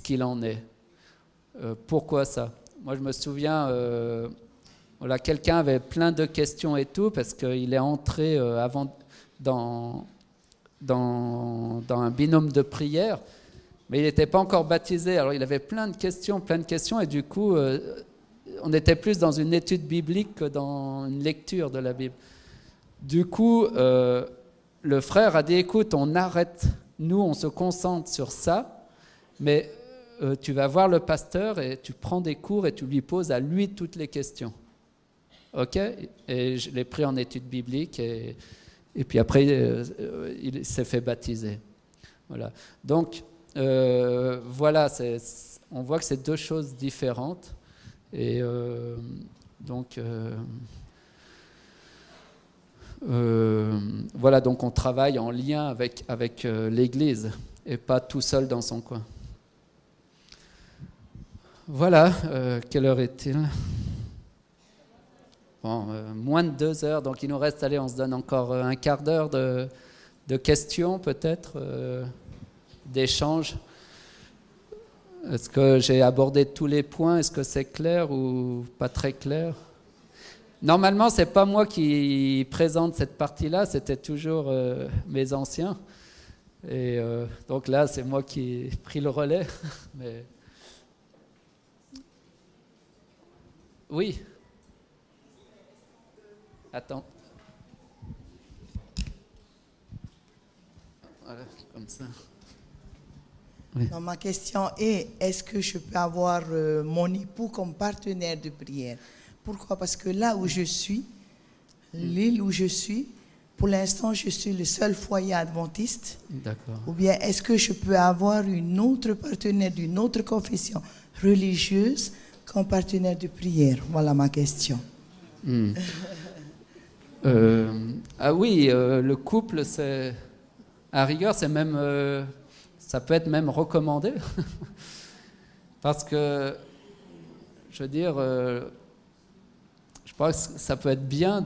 qu'il en est. Pourquoi ça? Moi, je me souviens, voilà, quelqu'un avait plein de questions et tout, parce qu'il est entré avant dans un binôme de prière, mais il n'était pas encore baptisé. Alors, il avait plein de questions, et du coup, on était plus dans une étude biblique que dans une lecture de la Bible. Du coup, le frère a dit, écoute, on arrête, nous, on se concentre sur ça, mais tu vas voir le pasteur et tu prends des cours et tu lui poses à lui toutes les questions. OK? Et je l'ai pris en étude biblique et puis après, il s'est fait baptiser. Voilà. Donc, voilà, on voit que c'est deux choses différentes. Et donc, voilà, donc on travaille en lien avec l'Église et pas tout seul dans son coin. Voilà, quelle heure est-il? Bon, moins de 2 heures, donc il nous reste, allez, on se donne encore un quart d'heure de questions peut-être, d'échanges. Est-ce que j'ai abordé tous les points? Est-ce que c'est clair ou pas très clair? Normalement, ce n'est pas moi qui présente cette partie-là, c'était toujours mes anciens. Et donc là, c'est moi qui ai pris le relais. Mais... Oui. Attends. Voilà, comme ça. Oui. Donc, ma question est, est-ce que je peux avoir mon époux comme partenaire de prière? Pourquoi? Parce que là où je suis, l'île où je suis, pour l'instant, je suis le seul foyer adventiste. D'accord. Ou bien est-ce que je peux avoir une autre partenaire d'une autre confession religieuse comme partenaire de prière? Voilà ma question. Ah oui, le couple, c'est à rigueur, c'est même, ça peut être même recommandé, parce que, je veux dire, je pense que ça peut être bien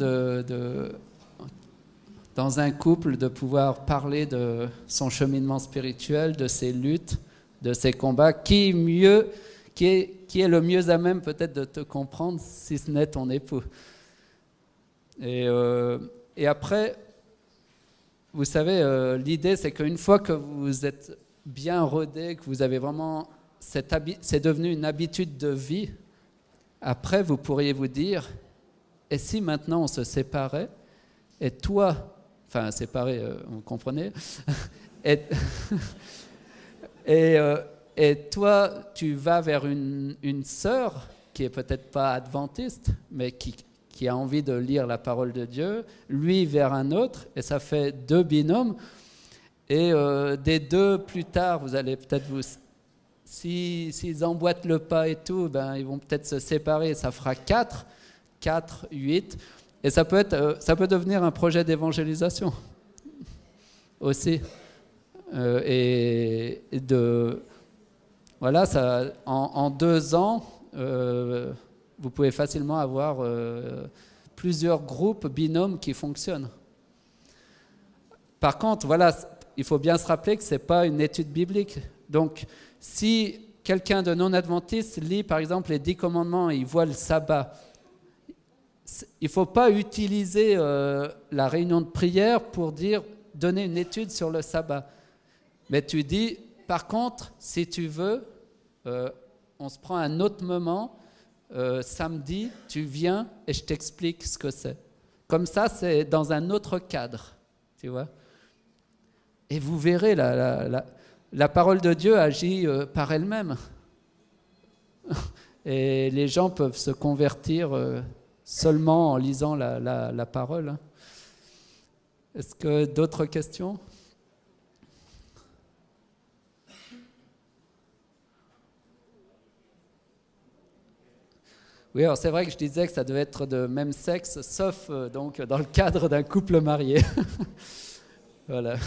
dans un couple de pouvoir parler de son cheminement spirituel, de ses luttes, de ses combats. Qui est le mieux à même peut-être de te comprendre si ce n'est ton époux? Et après, vous savez, l'idée c'est qu'une fois que vous êtes bien rodé, que vous avez vraiment c'est devenu une habitude de vie, après vous pourriez vous dire, et si maintenant on se séparait, et toi, enfin séparé, vous comprenez, et toi tu vas vers une sœur qui est peut-être pas adventiste, mais qui a envie de lire la parole de Dieu, lui vers un autre, et ça fait 2 binômes. Et des 2 plus tard, vous allez peut-être s'ils emboîtent le pas et tout, ben, ils vont peut-être se séparer, ça fera 4, 8, et ça peut devenir un projet d'évangélisation aussi. Voilà, ça, en 2 ans, vous pouvez facilement avoir plusieurs groupes binômes qui fonctionnent. Par contre, voilà, il faut bien se rappeler que ce n'est pas une étude biblique. Donc, si quelqu'un de non-adventiste lit, par exemple, les 10 commandements et il voit le sabbat, il ne faut pas utiliser la réunion de prière pour donner une étude sur le sabbat. Mais tu dis, par contre, si tu veux, on se prend un autre moment, samedi, tu viens et je t'explique ce que c'est. Comme ça, c'est dans un autre cadre, tu vois. Et vous verrez, la parole de Dieu agit par elle-même. Et les gens peuvent se convertir seulement en lisant la parole. Est-ce que d'autres questions ? Oui, alors c'est vrai que je disais que ça devait être de même sexe, sauf donc dans le cadre d'un couple marié. Voilà.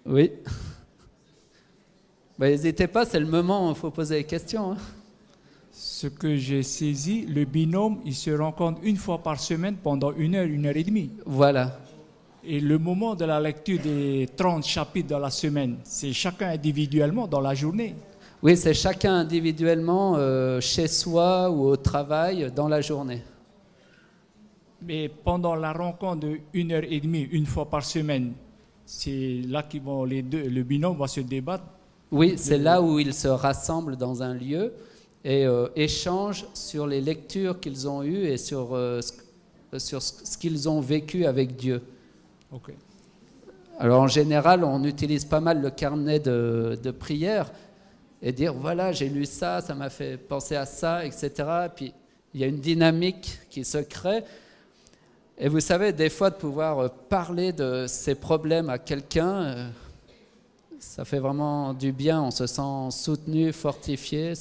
Oui. Ben, n'hésitez pas, c'est le moment où il faut poser les questions. Hein. Ce que j'ai saisi, le binôme, il se rencontre une fois par semaine pendant 1 heure et demie. Voilà. Et le moment de la lecture des 30 chapitres dans la semaine, c'est chacun individuellement dans la journée. Oui, c'est chacun individuellement, chez soi ou au travail, dans la journée. Mais pendant la rencontre de 1 heure et demie, une fois par semaine, c'est là qu'ils vont les deux, le binôme va se débattre. Oui, c'est là où ils se rassemblent dans un lieu et échangent sur les lectures qu'ils ont eues et sur ce qu'ils ont vécu avec Dieu. Ok. Alors en général, on utilise pas mal le carnet de prière et dire voilà, j'ai lu ça, ça m'a fait penser à ça, etc. Puis il y a une dynamique qui se crée. Et vous savez, des fois, de pouvoir parler de ces problèmes à quelqu'un, ça fait vraiment du bien. On se sent soutenu, fortifié.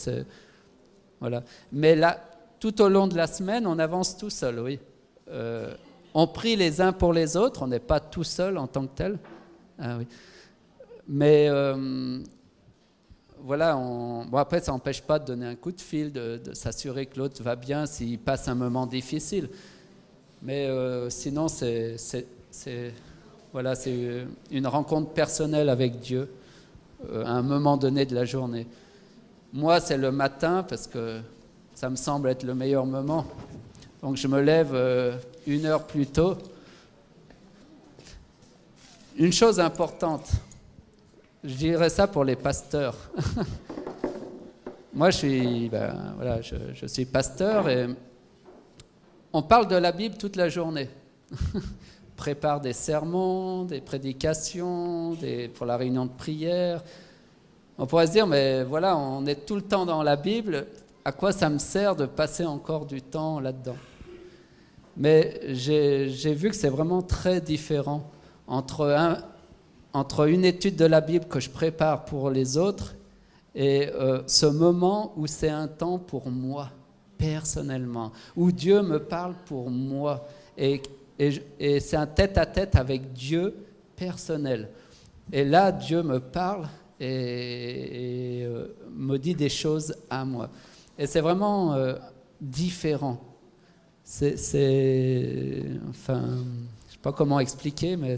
Voilà. Mais là, tout au long de la semaine, on avance tout seul, oui. On prie les uns pour les autres. On n'est pas tout seul en tant que tel. Ah, oui. Mais voilà, bon, après, ça n'empêche pas de donner un coup de fil, de s'assurer que l'autre va bien s'il passe un moment difficile. Mais sinon, c'est une rencontre personnelle avec Dieu à un moment donné de la journée. Moi, c'est le matin parce que ça me semble être le meilleur moment. Donc, je me lève 1 heure plus tôt. Une chose importante, je dirais ça pour les pasteurs. Moi, je suis pasteur et on parle de la Bible toute la journée. Prépare des sermons, des prédications, pour la réunion de prière. On pourrait se dire, mais voilà, on est tout le temps dans la Bible, à quoi ça me sert de passer encore du temps là-dedans? Mais j'ai vu que c'est vraiment très différent entre une étude de la Bible que je prépare pour les autres et ce moment où c'est un temps pour moi, personnellement, où Dieu me parle pour moi. Et c'est un tête-à-tête avec Dieu personnel. Et là, Dieu me parle et me dit des choses à moi. Et c'est vraiment différent. Enfin, je ne sais pas comment expliquer, mais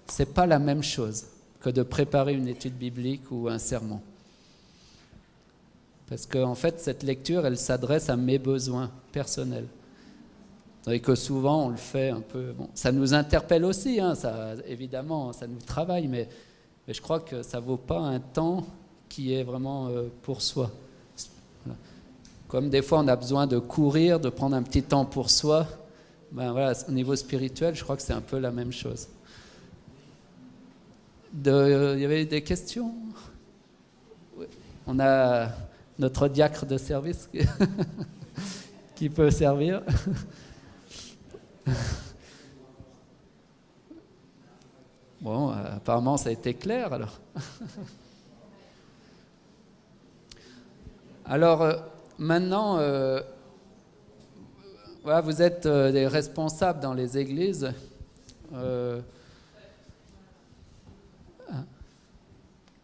c'est pas la même chose que de préparer une étude biblique ou un sermon. Parce qu'en fait, cette lecture, elle s'adresse à mes besoins personnels. Et que souvent, on le fait un peu... Bon, ça nous interpelle aussi, hein, évidemment, ça nous travaille, mais je crois que ça ne vaut pas un temps qui est vraiment pour soi. Voilà. Comme des fois, on a besoin de courir, de prendre un petit temps pour soi, ben voilà, au niveau spirituel, je crois que c'est un peu la même chose. Il y avait des questions? Oui. On a notre diacre de service qui peut servir. Bon, apparemment ça a été clair alors. Alors maintenant, voilà, vous êtes des responsables dans les églises.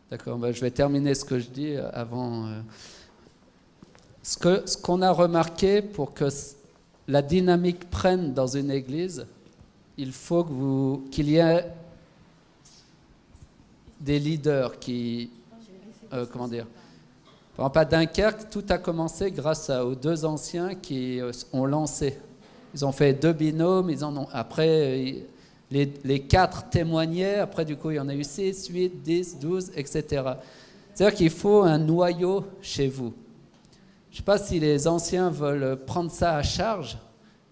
D'accord, ben, je vais terminer ce que je dis avant. Ce qu'on a remarqué pour que la dynamique prenne dans une église, il faut qu'il y ait des leaders qui... comment dire? Par exemple, à Dunkerque, tout a commencé grâce aux 2 anciens qui ont lancé. Ils ont fait 2 binômes, après les 4 témoignaient, après du coup il y en a eu 6, 8, 10, 12, etc. C'est-à-dire qu'il faut un noyau chez vous. Je ne sais pas si les anciens veulent prendre ça à charge,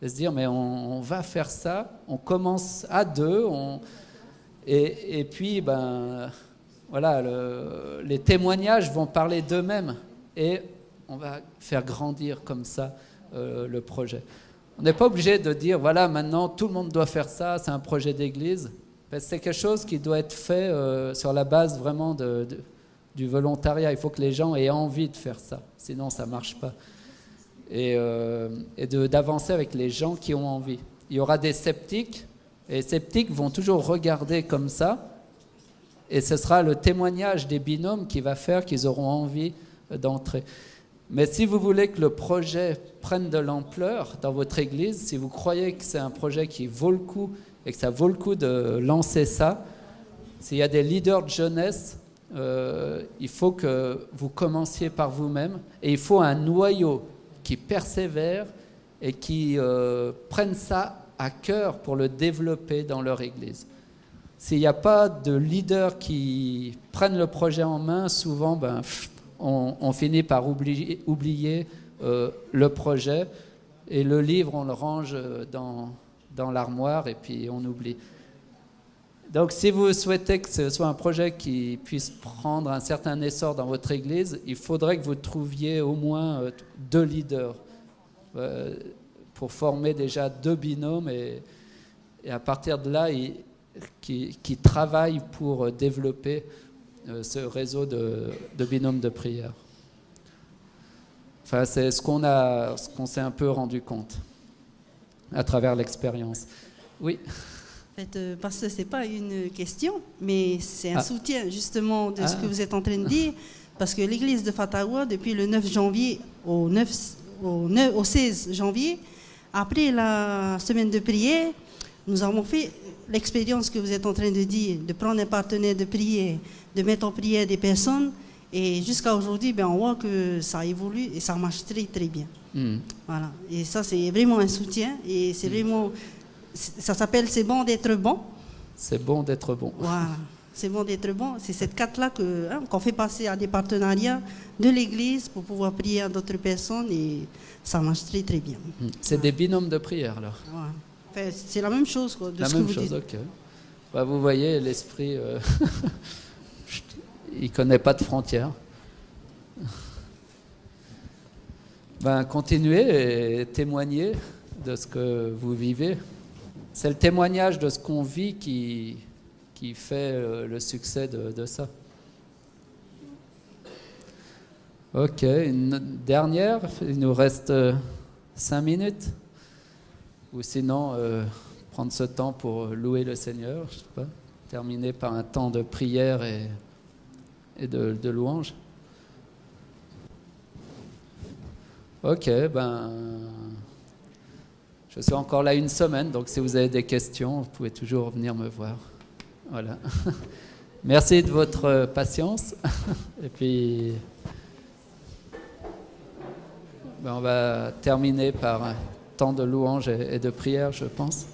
et se dire mais on va faire ça, on commence à 2, et puis ben voilà, les témoignages vont parler d'eux-mêmes et on va faire grandir comme ça le projet. On n'est pas obligé de dire voilà maintenant tout le monde doit faire ça, c'est un projet d'église. C'est quelque chose qui doit être fait sur la base vraiment du volontariat. Il faut que les gens aient envie de faire ça, sinon ça ne marche pas. Et d'avancer avec les gens qui ont envie. Il y aura des sceptiques, et les sceptiques vont toujours regarder comme ça, Et ce sera le témoignage des binômes qui va faire qu'ils auront envie d'entrer. Mais si vous voulez que le projet prenne de l'ampleur dans votre église, si vous croyez que c'est un projet qui vaut le coup et que ça vaut le coup de lancer ça, s'il y a des leaders de jeunesse, il faut que vous commenciez par vous-même et il faut un noyau qui persévère et qui prenne ça à cœur pour le développer dans leur église. S'il n'y a pas de leaders qui prennent le projet en main, souvent on finit par oublier le projet et le livre, on le range dans l'armoire et puis on oublie. Donc si vous souhaitez que ce soit un projet qui puisse prendre un certain essor dans votre église, il faudrait que vous trouviez au moins 2 leaders pour former déjà 2 binômes et à partir de là, qui travaillent pour développer ce réseau de binômes de prière. Enfin, c'est ce qu'on s'est un peu rendu compte à travers l'expérience. Oui. En fait, parce que ce n'est pas une question, mais c'est un soutien justement de ce que vous êtes en train de dire, parce que l'église de Fatawa, depuis le 9 janvier au 16 janvier, après la semaine de prière, nous avons fait l'expérience que vous êtes en train de dire, de prendre un partenaire de prière, de mettre en prière des personnes, et jusqu'à aujourd'hui, on voit que ça évolue et ça marche très très bien. Voilà. Et ça, c'est vraiment un soutien, et c'est vraiment... Ça s'appelle « C'est bon d'être bon ». C'est bon d'être bon. Voilà, c'est bon d'être bon. C'est cette carte-là qu'on fait passer à des partenariats de l'Église pour pouvoir prier à d'autres personnes et ça marche très très bien. C'est des binômes de prière alors. Voilà. Enfin, c'est la même chose quoi, de la ce même que vous chose, dites. Ok. Vous voyez, l'esprit, il ne connaît pas de frontières. Continuez et témoignez de ce que vous vivez. C'est le témoignage de ce qu'on vit qui fait le succès de ça. Ok, une dernière. Il nous reste 5 minutes. Ou sinon, prendre ce temps pour louer le Seigneur. Je sais pas. Terminer par un temps de prière et de louange. Ok, je suis encore là une semaine, donc si vous avez des questions, vous pouvez toujours venir me voir. Voilà. Merci de votre patience. Et puis, on va terminer par un temps de louange et de prière, je pense.